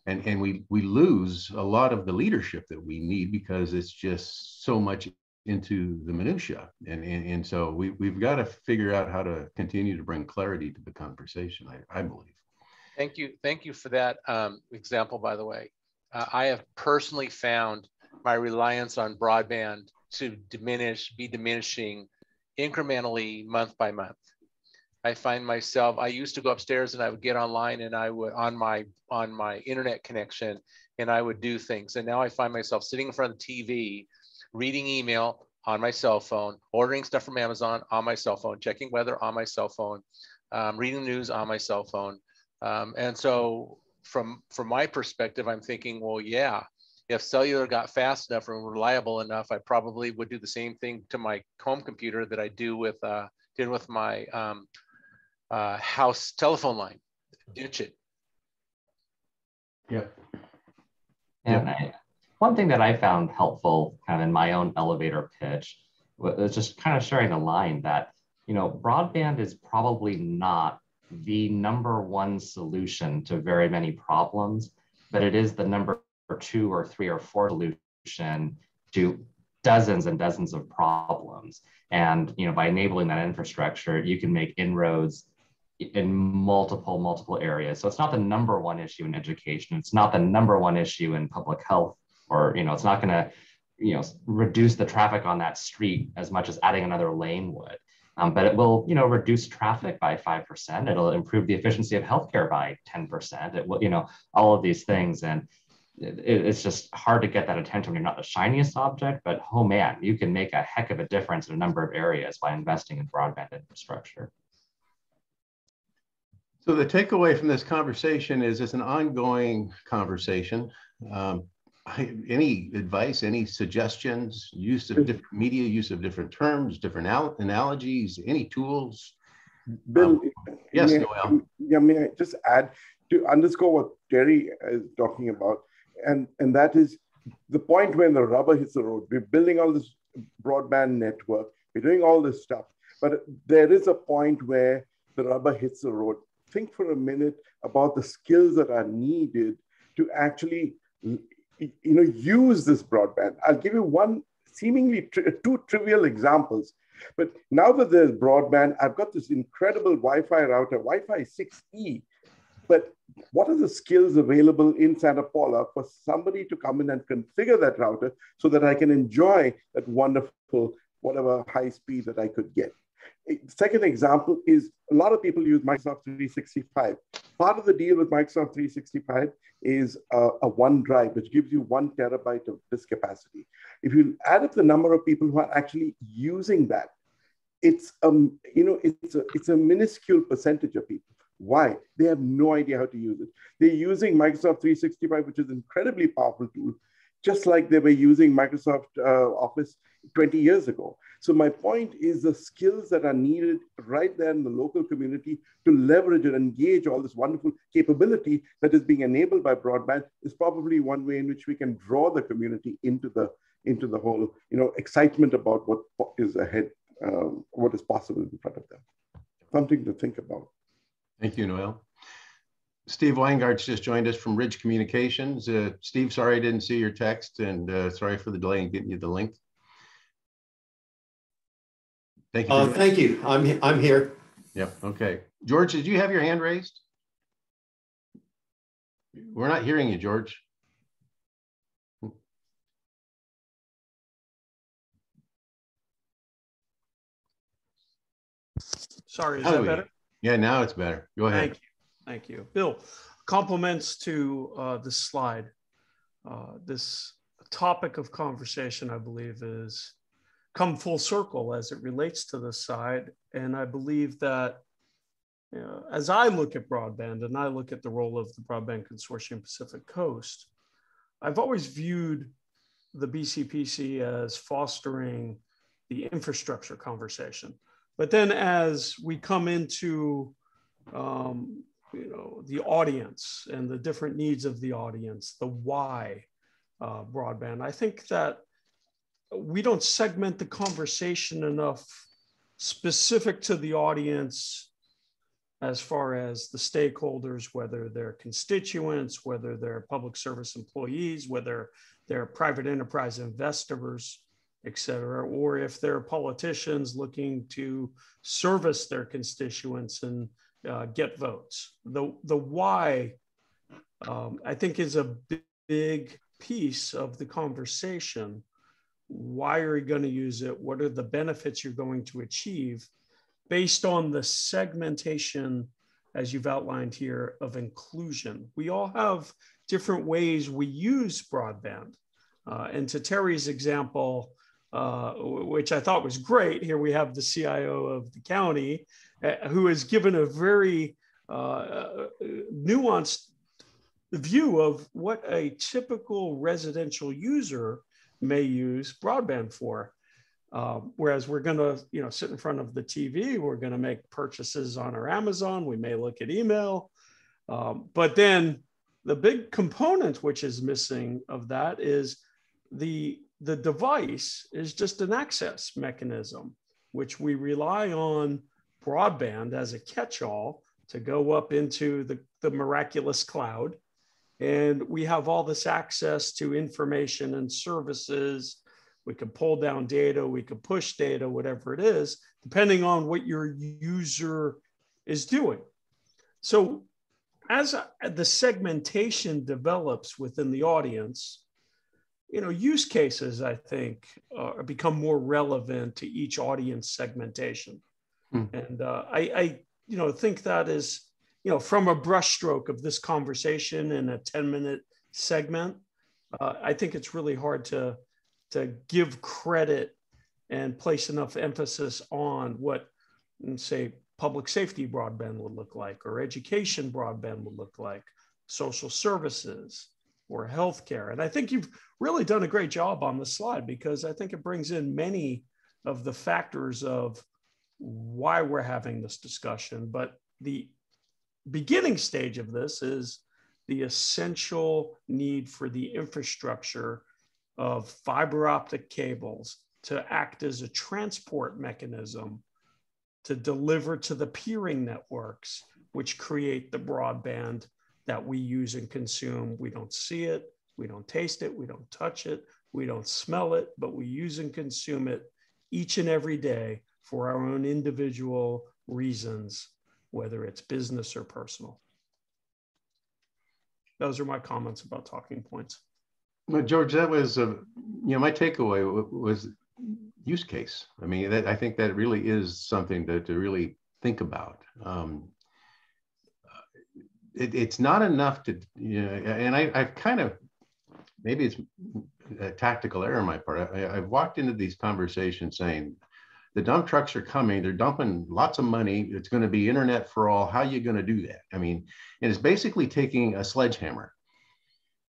and we lose a lot of the leadership that we need because it's just so much into the minutia. And so we've got to figure out how to continue to bring clarity to the conversation, I believe. Thank you for that example, by the way. I have personally found my reliance on broadband to be diminishing incrementally month by month. I find myself, I used to go upstairs and I would get online and I would on my internet connection and I would do things. And now I find myself sitting in front of the TV, reading email on my cell phone, ordering stuff from Amazon on my cell phone, checking weather on my cell phone, reading the news on my cell phone. And so from my perspective, I'm thinking, well, yeah, if cellular got fast enough and reliable enough, I probably would do the same thing to my home computer that I did with my house telephone line. Ditch it. Yeah. And one thing that I found helpful kind of in my own elevator pitch was just kind of sharing a line that, you know, broadband is probably not the #1 solution to very many problems, but it is the #2 or 3 or 4 solution to dozens and dozens of problems. And, you know, by enabling that infrastructure, you can make inroads in multiple areas. So it's not the #1 issue in education. It's not the #1 issue in public health, or, you know, it's not going to, you know, reduce the traffic on that street as much as adding another lane would. But it will, you know, reduce traffic by 5%. It'll improve the efficiency of healthcare by 10%. It will, you know, all of these things. And it's just hard to get that attention when you're not the shiniest object, but oh man, you can make a heck of a difference in a number of areas by investing in broadband infrastructure. So the takeaway from this conversation is it's an ongoing conversation. Any advice, any suggestions, use of different media, use of different terms, different analogies, any tools? Bill, yes, Noel. yeah, may I just add, to underscore what Terry is talking about, and that is the point when the rubber hits the road. We're building all this broadband network, we're doing all this stuff, but there is a point where the rubber hits the road. Think for a minute about the skills that are needed to actually, use this broadband. I'll give you one seemingly two trivial examples. But now that there's broadband, I've got this incredible Wi-Fi router, Wi-Fi 6E. But what are the skills available in Santa Paula for somebody to come in and configure that router so that I can enjoy that wonderful, whatever high speed that I could get? Second example is a lot of people use Microsoft 365. Part of the deal with Microsoft 365 is a OneDrive, which gives you 1 terabyte of disk capacity. If you add up the number of people who are actually using that, it's a minuscule percentage of people. Why? They have no idea how to use it. They're using Microsoft 365, which is an incredibly powerful tool, just like they were using Microsoft Office 20 years ago. So my point is the skills that are needed right there in the local community to leverage and engage all this wonderful capability that is being enabled by broadband is probably one way in which we can draw the community into the whole, excitement about what is ahead, what is possible in front of them. Something to think about. Thank you, Noel. Steve Weingart's just joined us from Ridge Communications. Steve, sorry I didn't see your text, and sorry for the delay in getting you the link. Thank you. Thank you. I'm here. Yep. Okay. George, did you have your hand raised? We're not hearing you, George. Sorry, is that better? Yeah, now it's better. Go ahead. Thank you. Thank you. Bill, compliments to this slide. This topic of conversation, I believe, is come full circle as it relates to this side. And I believe that as I look at broadband and I look at the role of the Broadband Consortium Pacific Coast, I've always viewed the BCPC as fostering the infrastructure conversation. But then as we come into the audience and the different needs of the audience, the why broadband, I think that we don't segment the conversation enough specific to the audience as far as the stakeholders, whether they're constituents, whether they're public service employees, whether they're private enterprise investors, et cetera, or if they're politicians looking to service their constituents and get votes. The why, I think, is a big piece of the conversation. Why are you going to use it? What are the benefits you're going to achieve based on the segmentation, as you've outlined here, of inclusion? We all have different ways we use broadband. And to Terry's example, which I thought was great, here we have the CIO of the county who has given a very nuanced view of what a typical residential user may use broadband for. Whereas we're going to, sit in front of the TV, we're going to make purchases on our Amazon, we may look at email, but then the big component which is missing of that is the device is just an access mechanism, which we rely on broadband as a catch-all to go up into the miraculous cloud. And we have all this access to information and services. We can pull down data, we can push data, whatever it is, depending on what your user is doing. So as the segmentation develops within the audience, use cases, I think, become more relevant to each audience segmentation. And I think that is, from a brushstroke of this conversation in a 10-minute segment, I think it's really hard to give credit and place enough emphasis on what, say, public safety broadband would look like, or education broadband would look like, social services, or healthcare. And I think you've really done a great job on the slide, because I think it brings in many of the factors of why we're having this discussion. But the beginning stage of this is the essential need for the infrastructure of fiber optic cables to act as a transport mechanism to deliver to the peering networks, which create the broadband that we use and consume. We don't see it, we don't taste it, we don't touch it, we don't smell it, but we use and consume it each and every day for our own individual reasons, whether it's business or personal. Those are my comments about talking points. Well, George, that was, my takeaway was use case. I mean, I think that really is something to really think about. It's not enough to, and I've kind of, maybe it's a tactical error on my part. I've walked into these conversations saying, the dump trucks are coming, they're dumping lots of money, it's going to be internet for all, how are you going to do that? I mean, and it's basically taking a sledgehammer.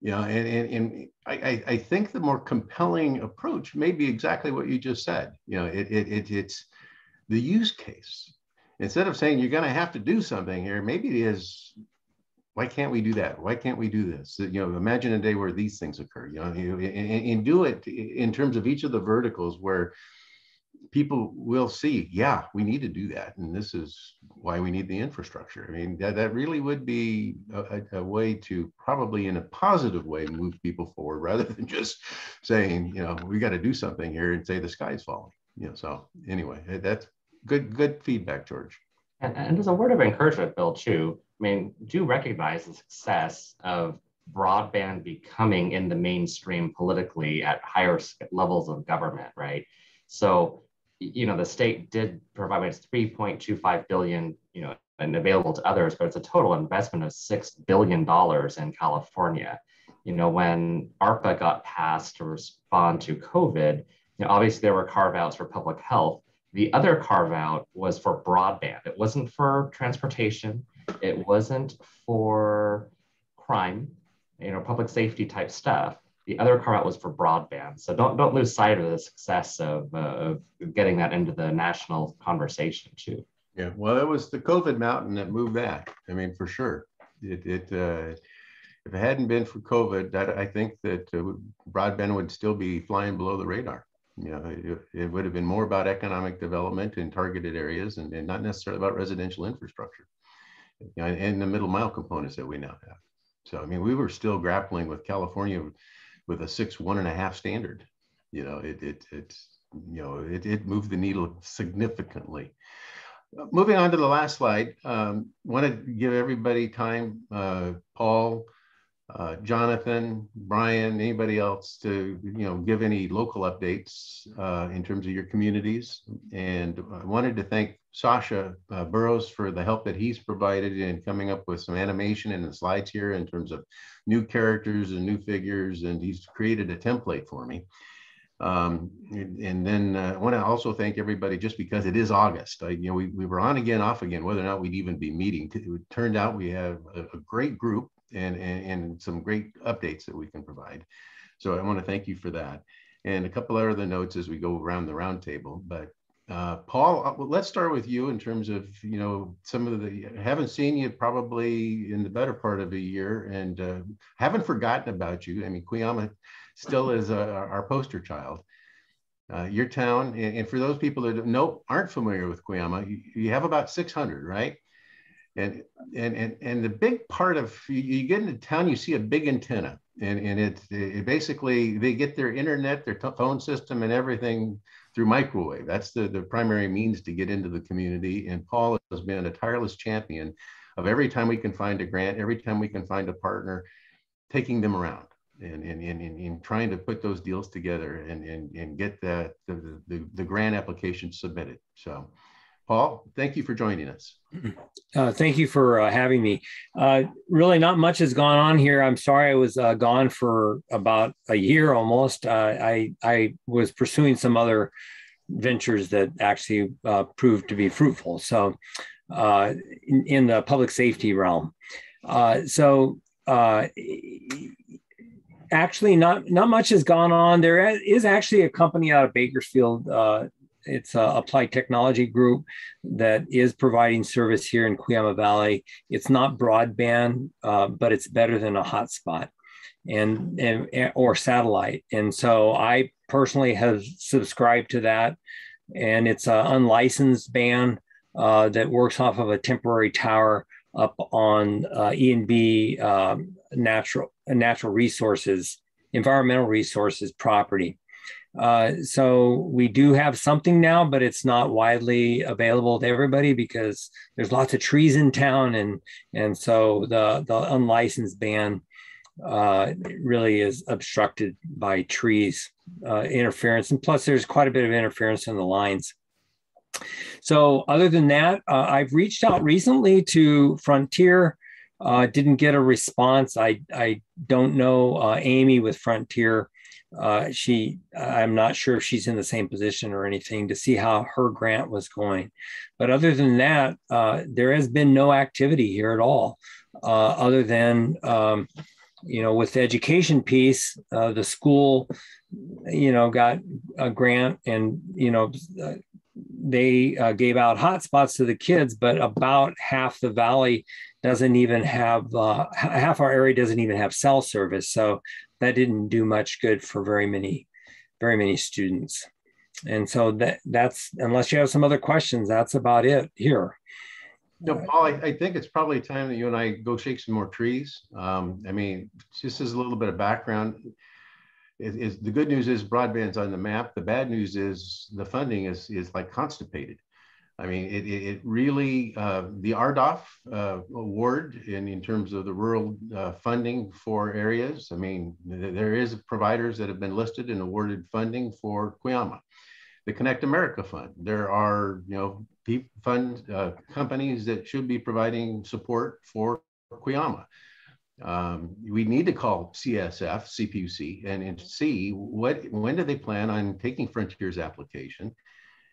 And I think the more compelling approach may be exactly what you just said. It's the use case. Instead of saying you're going to have to do something here, maybe it is, why can't we do that? Why can't we do this? Imagine a day where these things occur. And do it in terms of each of the verticals where people will see, yeah, we need to do that, and this is why we need the infrastructure. I mean, that really would be a way to probably, in a positive way, move people forward, rather than just saying, we got to do something here and say the sky's falling. So anyway, that's good feedback, George. And as a word of encouragement, Bill, too, I mean, do recognize the success of broadband becoming in the mainstream politically at higher levels of government, right? So, the state did provide, it's 3.25 billion, and available to others, but it's a total investment of $6 billion in California. When ARPA got passed to respond to COVID, obviously there were carve-outs for public health. The other carve-out was for broadband. It wasn't for transportation. It wasn't for crime, public safety type stuff. The other carve-out was for broadband. So don't lose sight of the success of getting that into the national conversation too. Yeah, well, it was the COVID mountain that moved that. I mean, for sure. If it hadn't been for COVID, I think that broadband would still be flying below the radar. It would have been more about economic development in targeted areas and not necessarily about residential infrastructure and the middle mile components that we now have. So, I mean, we were still grappling with California with a 6.1.5 standard. It moved the needle significantly. Moving on to the last slide, want to give everybody time, Paul, Jonathan, Brian, anybody else to give any local updates in terms of your communities. And I wanted to thank Sasha Burrows for the help that he's provided in coming up with some animation and the slides here in terms of new characters and new figures, and he's created a template for me. And then I want to also thank everybody, just because it is August. We were on again, off again, whether or not we'd even be meeting. It turned out we have a great group and some great updates that we can provide. So I want to thank you for that. And a couple other notes as we go around the round table. But Paul, let's start with you in terms of, some of haven't seen you probably in the better part of a year, and haven't forgotten about you. I mean, Cuyama still is our poster child. Your town, and for those people that aren't familiar with Cuyama, you have about 600, right? And the big part of, you get into town, you see a big antenna, and it basically, they get their internet, their phone system and everything through microwave. That's the primary means to get into the community. And Paul has been a tireless champion of every time we can find a grant, every time we can find a partner, taking them around and trying to put those deals together and get the grant application submitted. So Paul, thank you for joining us. Thank you for having me. Really not much has gone on here. I'm sorry I was gone for about a year almost. I was pursuing some other ventures that actually proved to be fruitful. So in the public safety realm. Actually not much has gone on. There is actually a company out of Bakersfield it's a applied technology group that is providing service here in Cuyama Valley. It's not broadband, but it's better than a hotspot and or satellite. And so I personally have subscribed to that, and it's an unlicensed band that works off of a temporary tower up on E&B natural resources, environmental resources property. So we do have something now, but it's not widely available to everybody because there's lots of trees in town, and so the unlicensed band really is obstructed by trees interference, and plus there's quite a bit of interference in the lines. So other than that, I've reached out recently to Frontier. Didn't get a response. I don't know Amy with Frontier. I'm not sure if she's in the same position or anything to see how her grant was going. But other than that, there has been no activity here at all, other than, with the education piece, the school, got a grant, and, they gave out hotspots to the kids, but about half the valley doesn't even have, half our area doesn't even have cell service. So that didn't do much good for very many students. And so that's, unless you have some other questions, that's about it here. Paul, I think it's probably time that you and I go shake some more trees. Just as a little bit of background, the good news is broadband's on the map. The bad news is the funding is like constipated. It really, the RDOF award in terms of the rural funding for areas, there is providers that have been listed and awarded funding for Cuyama. The Connect America Fund, there are, companies that should be providing support for Cuyama. We need to call CPUC and see when do they plan on taking Frontier's application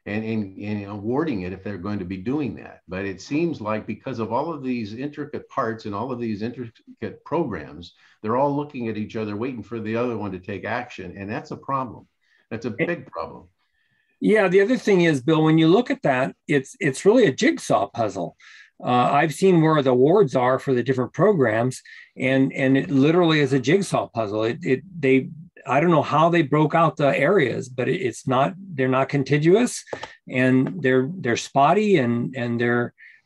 and awarding it if they're going to be doing that. But it seems like because of all of these intricate parts and all of these intricate programs, they're all looking at each other, waiting for the other one to take action. And that's a problem. That's a big problem. Yeah, the other thing is, Bill, when you look at that, it's really a jigsaw puzzle. I've seen where the awards are for the different programs, and it literally is a jigsaw puzzle. I don't know how they broke out the areas, but they're not contiguous, and they're spotty, and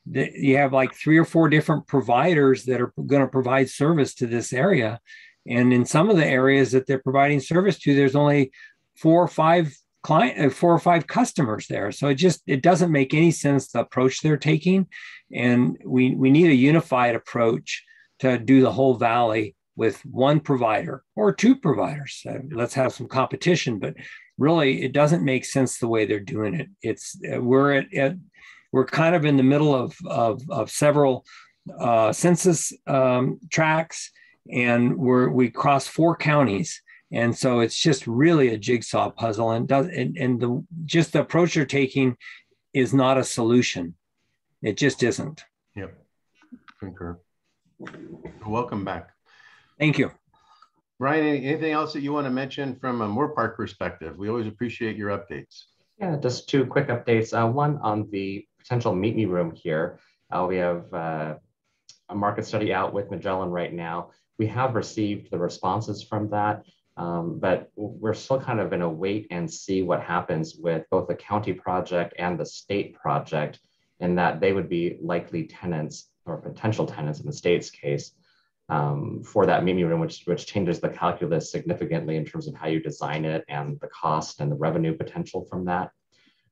you have like 3 or 4 different providers that are going to provide service to this area. And in some of the areas that they're providing service to, there's only 4 or 5 customers there. So it doesn't make any sense, the approach they're taking. And we need a unified approach to do the whole valley with 1 provider or 2 providers. Let's have some competition, but really it doesn't make sense the way they're doing it. We're kind of in the middle of several census tracts, and we cross 4 counties. And so it's just really a jigsaw puzzle, and the approach you're taking is not a solution. It just isn't. Yep. Concur. Welcome back. Thank you. Brian, anything else that you want to mention from a Moore Park perspective? We always appreciate your updates. Yeah, just 2 quick updates. One on the potential Meet Me room here. We have a market study out with Magellan right now. We have received the responses from that. But we're still kind of in a wait and see what happens with both the county project and the state project, in that they would be likely tenants or potential tenants in the state's case for that Meet Me room, which changes the calculus significantly in terms of how you design it and the cost and the revenue potential from that.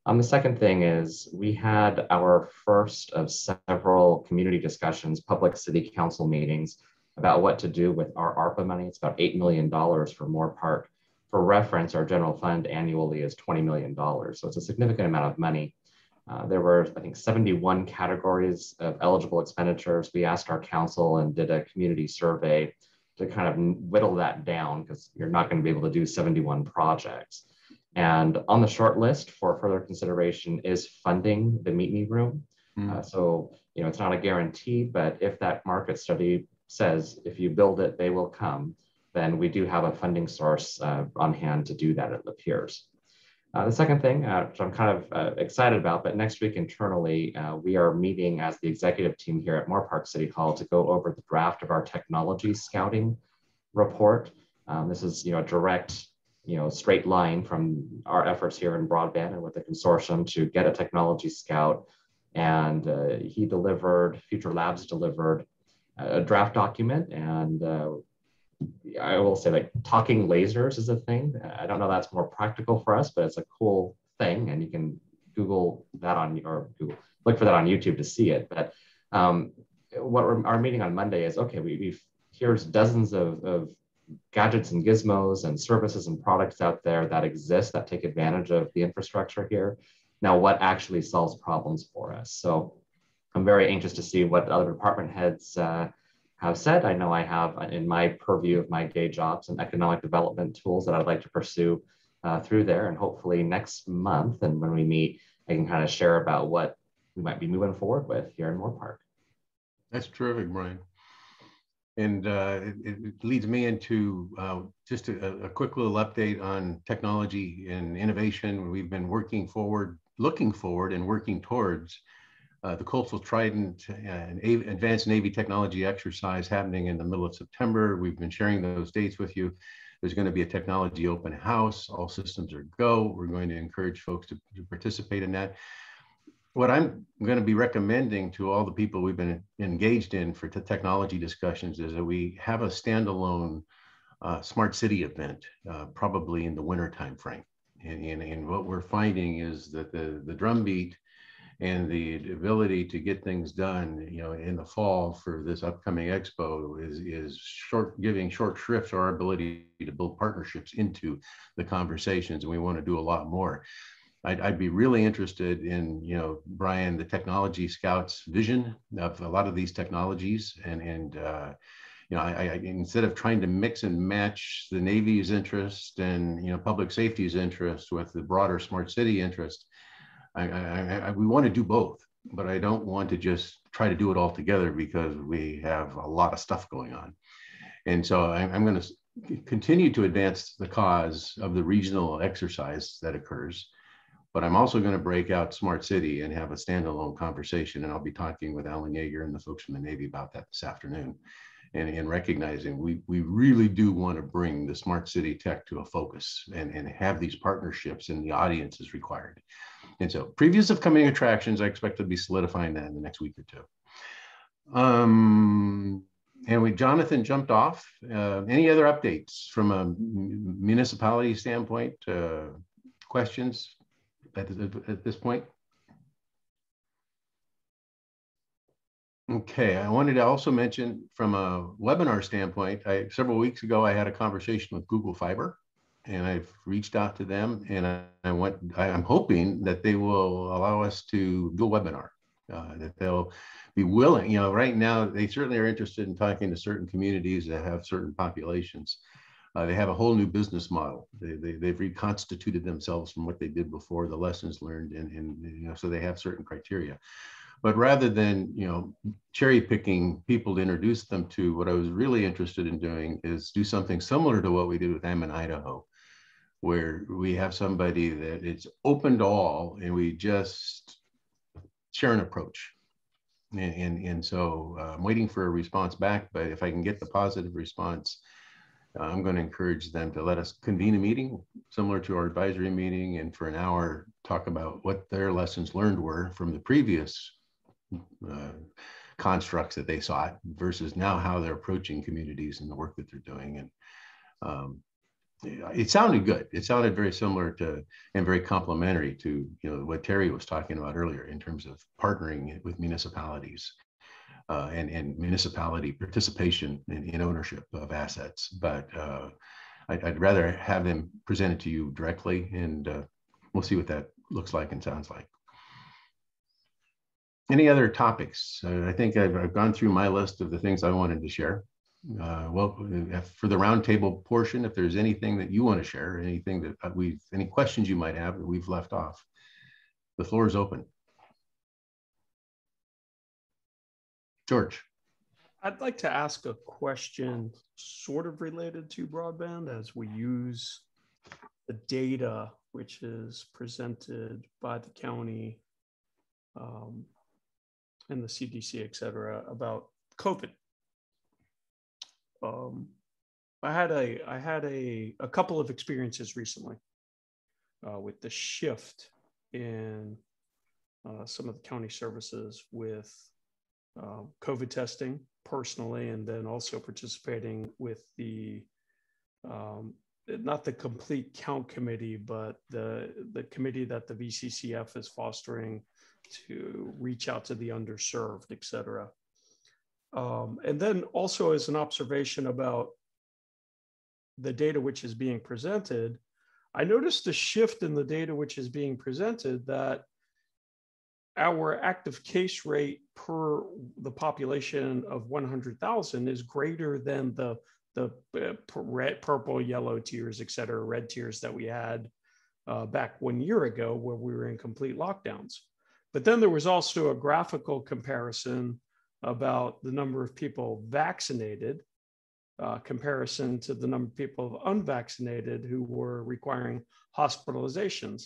The second thing is we had our first of several community discussions, public city council meetings, about what to do with our ARPA money. It's about $8 million for Moore Park. For reference, our general fund annually is $20 million. So it's a significant amount of money. There were, I think, 71 categories of eligible expenditures. We asked our council and did a community survey to kind of whittle that down, because you're not going to be able to do 71 projects. And on the short list for further consideration is funding the Meet Me room. So, it's not a guarantee, but if that market study says if you build it, they will come, then we do have a funding source on hand to do that, it appears. The second thing, which I'm kind of excited about, but next week internally, we are meeting as the executive team here at Moorpark City Hall to go over the draft of our technology scouting report. This is, a direct, straight line from our efforts here in broadband and with the consortium to get a technology scout. And he delivered, Future Labs delivered a draft document, and I will say, like, talking lasers is a thing. I don't know that's more practical for us, but it's a cool thing, and you can Google that look for that on YouTube to see it. But our meeting on Monday is, okay, here's dozens of gadgets and gizmos and services and products out there that exist that take advantage of the infrastructure here. Now, what actually solves problems for us? So I'm very anxious to see what other department heads have said. I know I have in my purview of my day job some economic development tools that I'd like to pursue through there. And hopefully next month, and when we meet, I can kind of share about what we might be moving forward with here in Moorpark. That's terrific, Brian. And it leads me into just a quick little update on technology and innovation. We've been looking forward and working towards the Coastal Trident and Advanced Navy Technology Exercise happening in the middle of September. We've been sharing those dates with you. There's going to be a technology open house. All systems are go. We're going to encourage folks to participate in that. What I'm going to be recommending to all the people we've been engaged in for technology discussions is that we have a standalone smart city event, probably in the winter timeframe. And what we're finding is that the drumbeat and the ability to get things done, in the fall for this upcoming expo is giving short shrift to our ability to build partnerships into the conversations, and we want to do a lot more. I'd be really interested in, Brian, the technology scouts vision of a lot of these technologies, and I instead of trying to mix and match the Navy's interest and public safety's interest with the broader smart city interest, we want to do both, but I don't want to just try to do it all together because we have a lot of stuff going on. And so I'm going to continue to advance the cause of the regional exercise that occurs, but I'm also going to break out Smart City and have a standalone conversation. And I'll be talking with Alan Yeager and the folks from the Navy about that this afternoon. And recognizing we really do want to bring the smart city tech to a focus and have these partnerships, and the audience is required. And so previous upcoming attractions, I expect to be solidifying that in the next week or two. And Jonathan jumped off. Any other updates from a municipality standpoint? Questions at this point? Okay, I wanted to also mention from a webinar standpoint, several weeks ago, I had a conversation with Google Fiber, and I've reached out to them, and I'm hoping that they will allow us to do a webinar, that they'll be willing. Right now, they certainly are interested in talking to certain communities that have certain populations. They have a whole new business model. They've reconstituted themselves from what they did before, the lessons learned, and so they have certain criteria. But rather than cherry picking people to introduce them to, what I was really interested in doing is do something similar to what we did with Ammon, Idaho, where we have somebody that it's open to all, and we just share an approach. And so I'm waiting for a response back, but if I can get the positive response, I'm going to encourage them to let us convene a meeting similar to our advisory meeting, and for an hour talk about what their lessons learned were from the previous constructs that they sought versus now how they're approaching communities and the work that they're doing. And it sounded good. It sounded very similar to and very complementary to what Terry was talking about earlier in terms of partnering with municipalities and municipality participation in ownership of assets. But I'd rather have them present it to you directly, and we'll see what that looks like and sounds like. Any other topics? I think I've gone through my list of the things I wanted to share. Well, for the roundtable portion, if there's anything that you want to share, anything that any questions you might have that we've left off, the floor is open. George. I'd like to ask a question sort of related to broadband as we use the data which is presented by the county and the CDC, et cetera, about COVID. I had a couple of experiences recently with the shift in some of the county services with COVID testing personally, and then also participating with the not the complete count committee, but the committee that the VCCF is fostering to reach out to the underserved, et cetera. And then also as an observation about the data which is being presented, I noticed a shift in the data which is being presented, that our active case rate per the population of 100,000 is greater than the red, purple, yellow tiers, et cetera, red tiers that we had back 1 year ago where we were in complete lockdowns. But then there was also a graphical comparison about the number of people vaccinated, comparison to the number of people unvaccinated who were requiring hospitalizations.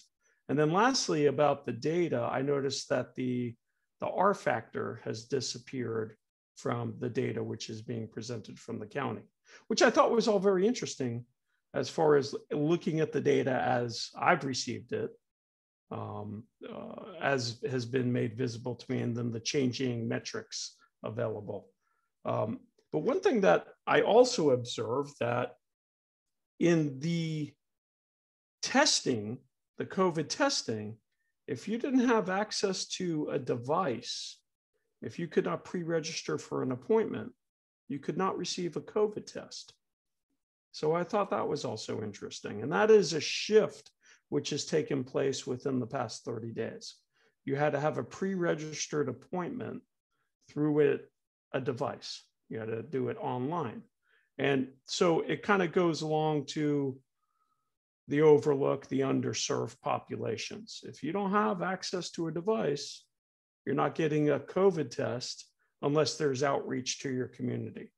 And then lastly, about the data, I noticed that the R factor has disappeared from the data which is being presented from the county, which I thought was all very interesting as far as looking at the data as I've received it, as has been made visible to me, and then the changing metrics available. But one thing that I also observed, that in the testing, the COVID testing, if you didn't have access to a device, if you could not pre-register for an appointment, you could not receive a COVID test. So I thought that was also interesting. And that is a shift which has taken place within the past 30 days. You had to have a pre-registered appointment through a device. You had to do it online. And so it kind of goes along to the overlooked, the underserved populations. If you don't have access to a device, you're not getting a COVID test unless there's outreach to your community.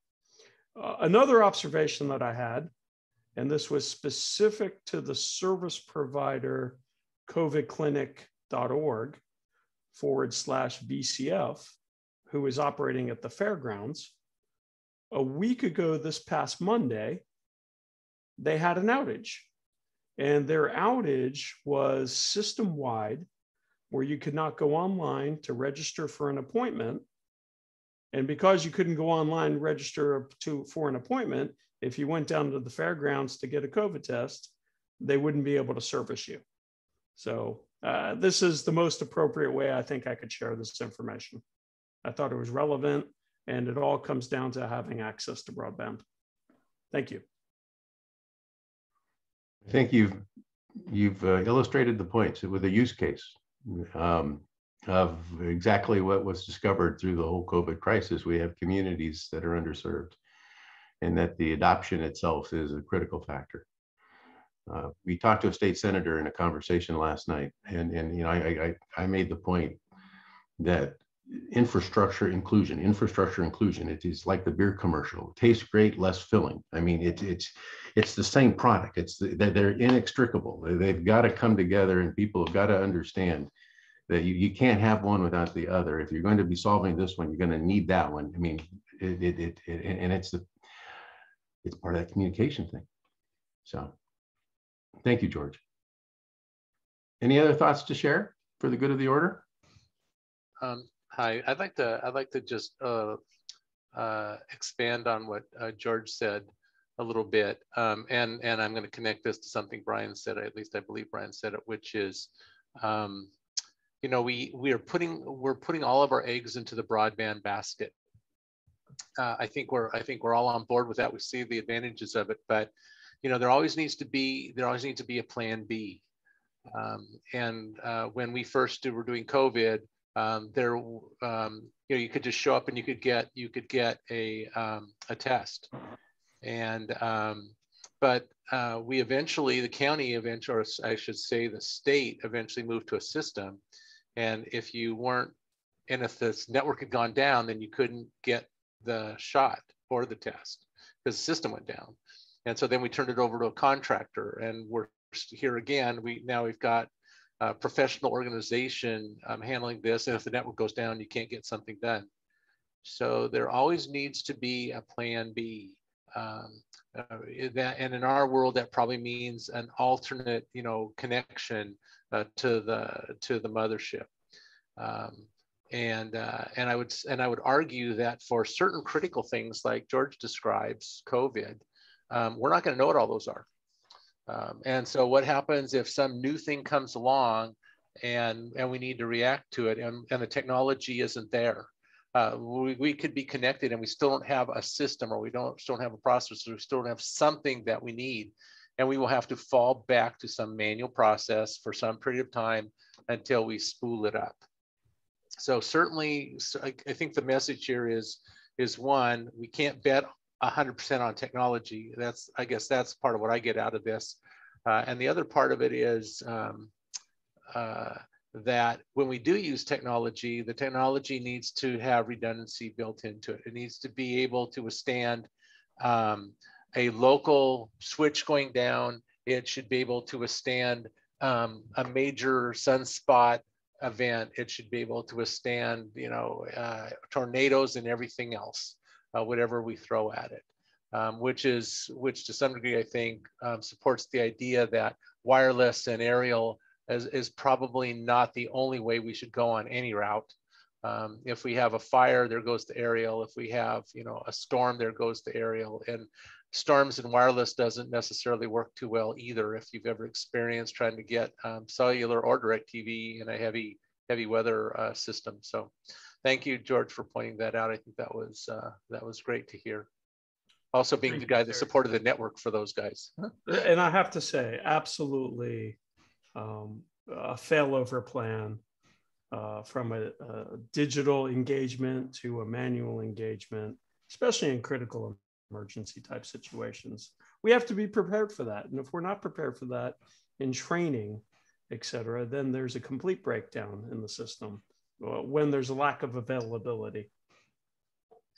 Another observation that I had, and this was specific to the service provider covidclinic.org/VCF, who is operating at the fairgrounds. A week ago, this past Monday, they had an outage. And their outage was system-wide, where you could not go online to register for an appointment. And because you couldn't go online and register for an appointment, if you went down to the fairgrounds to get a COVID test, they wouldn't be able to service you. So this is the most appropriate way I think I could share this information. I thought it was relevant, and it all comes down to having access to broadband. Thank you. I think you've illustrated the points with a use case of exactly what was discovered through the whole COVID crisis. We have communities that are underserved, and that the adoption itself is a critical factor. We talked to a state senator in a conversation last night, and you know, I made the point that infrastructure inclusion, it is like the beer commercial. It tastes great, less filling. I mean, it's the same product. They're inextricable. They've got to come together, and people have got to understand that you can't have one without the other. If you're going to be solving this one, you're going to need that one. I mean, and it's part of that communication thing. So thank you, George. Any other thoughts to share for the good of the order? Hi, I'd like to just expand on what George said a little bit, and I'm going to connect this to something Brian said. At least I believe Brian said it, which is, you know, we're putting all of our eggs into the broadband basket. I think we're all on board with that. We see the advantages of it, but you know, there always needs to be a plan B. And when we first were doing COVID, you know, you could just show up and you could get a test, and but we eventually, the county eventually, or I should say the state eventually moved to a system, and if you weren't, and if this network had gone down, then you couldn't get the shot or the test because the system went down. And so then we turned it over to a contractor, and we're here again, we've got a professional organization handling this, and if the network goes down, you can't get something done. So there always needs to be a plan B. And in our world, that probably means an alternate, connection to the mothership. And I would argue that for certain critical things like George describes, COVID, we're not going to know what all those are. And so what happens if some new thing comes along and we need to react to it, and the technology isn't there? We could be connected and we still don't have a system, or we still don't have a processor, we still don't have something that we need. And we will have to fall back to some manual process for some period of time until we spool it up. So certainly, I think the message here is one, we can't bet 100% on technology. I guess that's part of what I get out of this. And the other part of it is that when we do use technology, the technology needs to have redundancy built into it. It needs to be able to withstand a local switch going down. It should be able to withstand a major sunspot event. It should be able to withstand, tornadoes and everything else, whatever we throw at it, which to some degree, I think, supports the idea that wireless and aerial is probably not the only way we should go on any route. If we have a fire, there goes the aerial. If we have, a storm, there goes the aerial. And storms and wireless doesn't necessarily work too well either. If you've ever experienced trying to get cellular or DirecTV in a heavy weather system. So thank you, George, for pointing that out. I think that was great to hear. Also being the guy that supported the network for those guys. And I have to say, absolutely a failover plan from a digital engagement to a manual engagement, especially in critical emergency type situations. We have to be prepared for that. And if we're not prepared for that in training, et cetera, then there's a complete breakdown in the system when there's a lack of availability.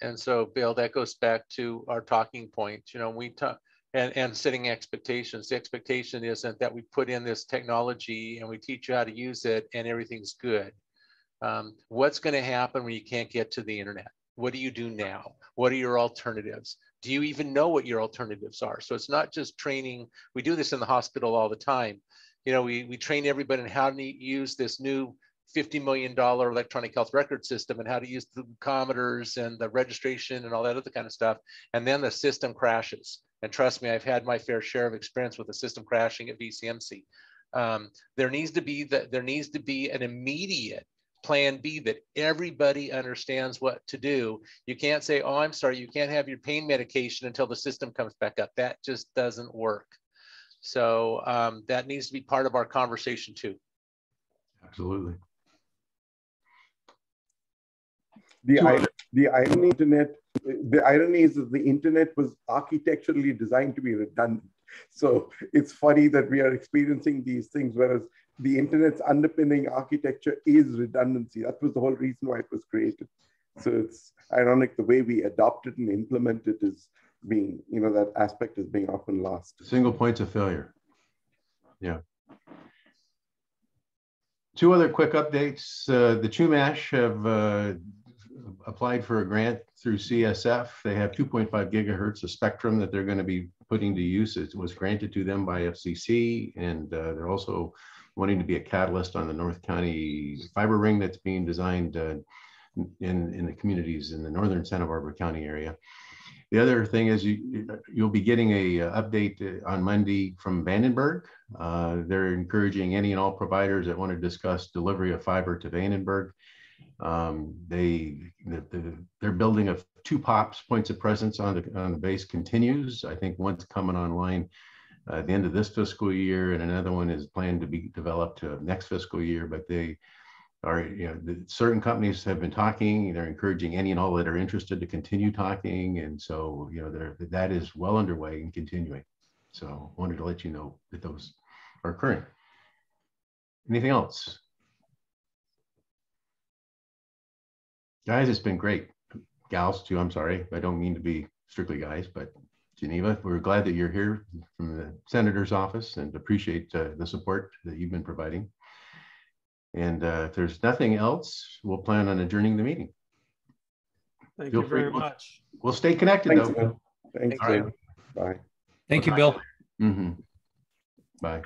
And so, Bill, that goes back to our talking point. We talk and setting expectations. The expectation isn't that we put in this technology and we teach you how to use it and everything's good. What's going to happen when you can't get to the internet? What do you do now? What are your alternatives? Do you even know what your alternatives are? So it's not just training. We do this in the hospital all the time. We train everybody on how to use this new $50 million electronic health record system and how to use the glucometers and the registration and all that other kind of stuff. And then the system crashes. And trust me, I've had my fair share of experience with the system crashing at VCMC. There needs to be an immediate plan B that everybody understands what to do. You can't say, oh, I'm sorry, you can't have your pain medication until the system comes back up. That just doesn't work. So that needs to be part of our conversation too. Absolutely. The irony is that the internet was architecturally designed to be redundant. So it's funny that we are experiencing these things, whereas the internet's underpinning architecture is redundancy. That was the whole reason why it was created. So it's ironic the way we adopt it and implement it is being, that aspect is being often lost. Single points of failure. Yeah. Two other quick updates. The Chumash have applied for a grant through CSF. They have 2.5 gigahertz of spectrum that they're going to be putting to use. It was granted to them by FCC, and they're also wanting to be a catalyst on the North County fiber ring that's being designed in the communities in the northern Santa Barbara County area. The other thing is you'll be getting a update on Monday from Vandenberg. They're encouraging any and all providers that want to discuss delivery of fiber to Vandenberg. Their building of 2 POPs, points of presence on the base, continues. I think one's coming online at the end of this fiscal year, and another one is planned to be developed next fiscal year. But they are, certain companies have been talking. They're encouraging any and all that are interested to continue talking, and so that is well underway and continuing. So I wanted to let you know that those are occurring. Anything else? Guys, it's been great. Gals too, I'm sorry. I don't mean to be strictly guys, but Geneva, we're glad that you're here from the Senator's office and appreciate the support that you've been providing. And if there's nothing else, we'll plan on adjourning the meeting. Thank Feel you very free. much. We'll stay connected Thanks, though. man. Thanks, All right. man. Bye. Thank you, Bill. Bye.